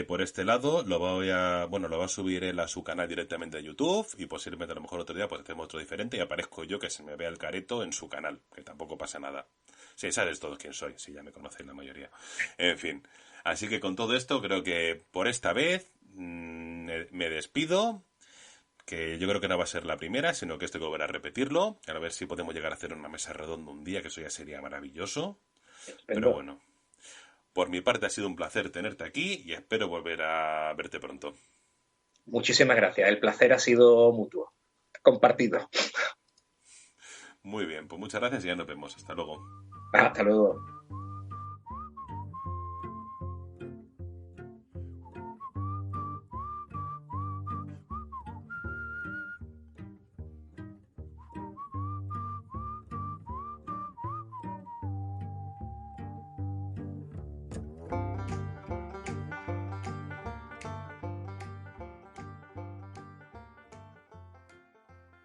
por este lado lo va a subir él a su canal directamente de YouTube y posiblemente a lo mejor otro día pues hacemos otro diferente y aparezco yo que se me vea el careto en su canal, que tampoco pasa nada. Sí, sabes todos quién soy, sí, ya me conocéis la mayoría. En fin, así que con todo esto creo que por esta vez me despido, que yo creo que no va a ser la primera, sino que esto hay que volver a repetirlo, a ver si podemos llegar a hacer una mesa redonda un día, que eso ya sería maravilloso. Pero Estupendo. bueno, por mi parte ha sido un placer tenerte aquí y espero volver a verte pronto. Muchísimas gracias. El placer ha sido mutuo. Compartido. Muy bien, pues muchas gracias y ya nos vemos. Hasta luego. Hasta luego.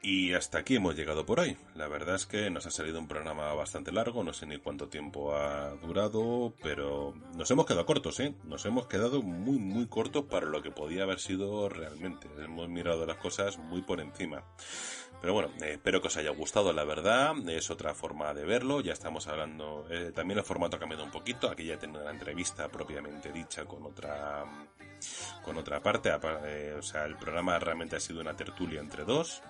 Y hasta aquí hemos llegado por hoy. La verdad es que nos ha salido un programa bastante largo, no sé ni cuánto tiempo ha durado, pero nos hemos quedado cortos, ¿eh? Nos hemos quedado muy, muy cortos para lo que podía haber sido realmente. Hemos mirado las cosas muy por encima. Pero bueno, espero que os haya gustado, la verdad. Es otra forma de verlo. Ya estamos hablando. También el formato ha cambiado un poquito. Aquí ya tengo una entrevista propiamente dicha con otra parte. O sea, el programa realmente ha sido una tertulia entre dos.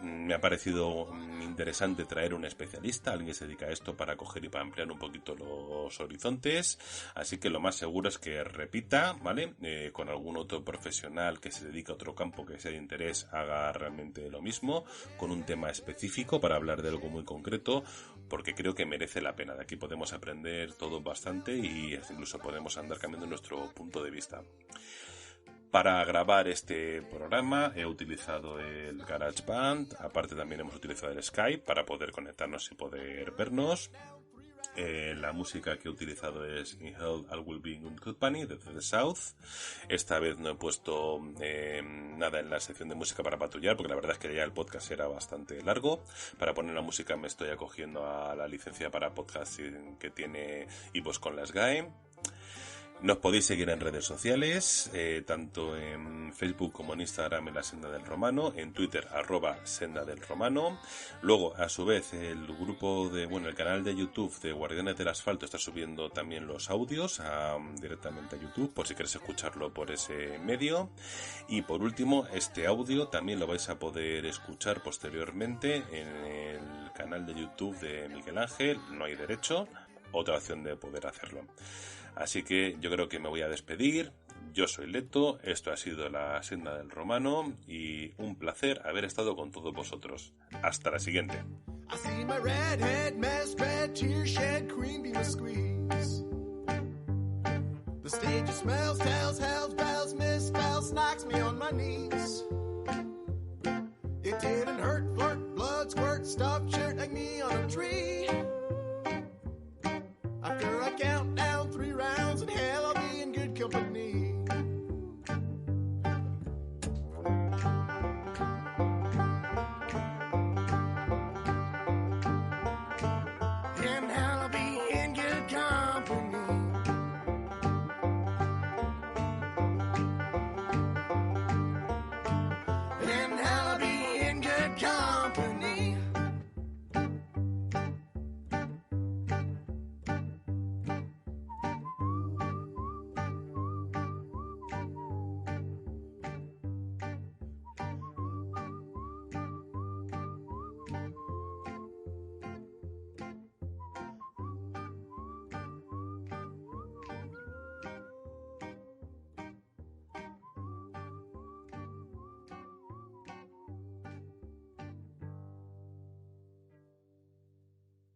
Me ha parecido interesante traer un especialista, alguien que se dedica a esto para coger y para ampliar un poquito los horizontes, así que lo más seguro es que repita, ¿vale? Con algún otro profesional que se dedica a otro campo que sea de interés haga realmente lo mismo, con un tema específico para hablar de algo muy concreto, porque creo que merece la pena. De aquí podemos aprender todo bastante y incluso podemos andar cambiando nuestro punto de vista. Para grabar este programa he utilizado el GarageBand, aparte también hemos utilizado el Skype para poder conectarnos y poder vernos. La música que he utilizado es In Hell I Will Be in Good Company, de The South. Esta vez no he puesto nada en la sección de música para patrullar, porque la verdad es que ya el podcast era bastante largo. Para poner la música me estoy acogiendo a la licencia para podcasting que tiene iVoox con la SGAE. Nos podéis seguir en redes sociales, tanto en Facebook como en Instagram en La Senda del Romano, en Twitter @Senda del Romano. Luego, a su vez, el canal de YouTube de Guardianes del Asfalto está subiendo también los audios directamente a YouTube, por si queréis escucharlo por ese medio. Y por último, este audio también lo vais a poder escuchar posteriormente en el canal de YouTube de Miguel Ángel, No hay derecho, otra opción de poder hacerlo. Así que yo creo que me voy a despedir. Yo soy Leto, esto ha sido La Senda del Romano y un placer haber estado con todos vosotros. Hasta la siguiente. I see my redhead, mask red, tear shed, queen beam a squeeze. The stage smells, tells, hells, bells, misspells, knocks me on my knees.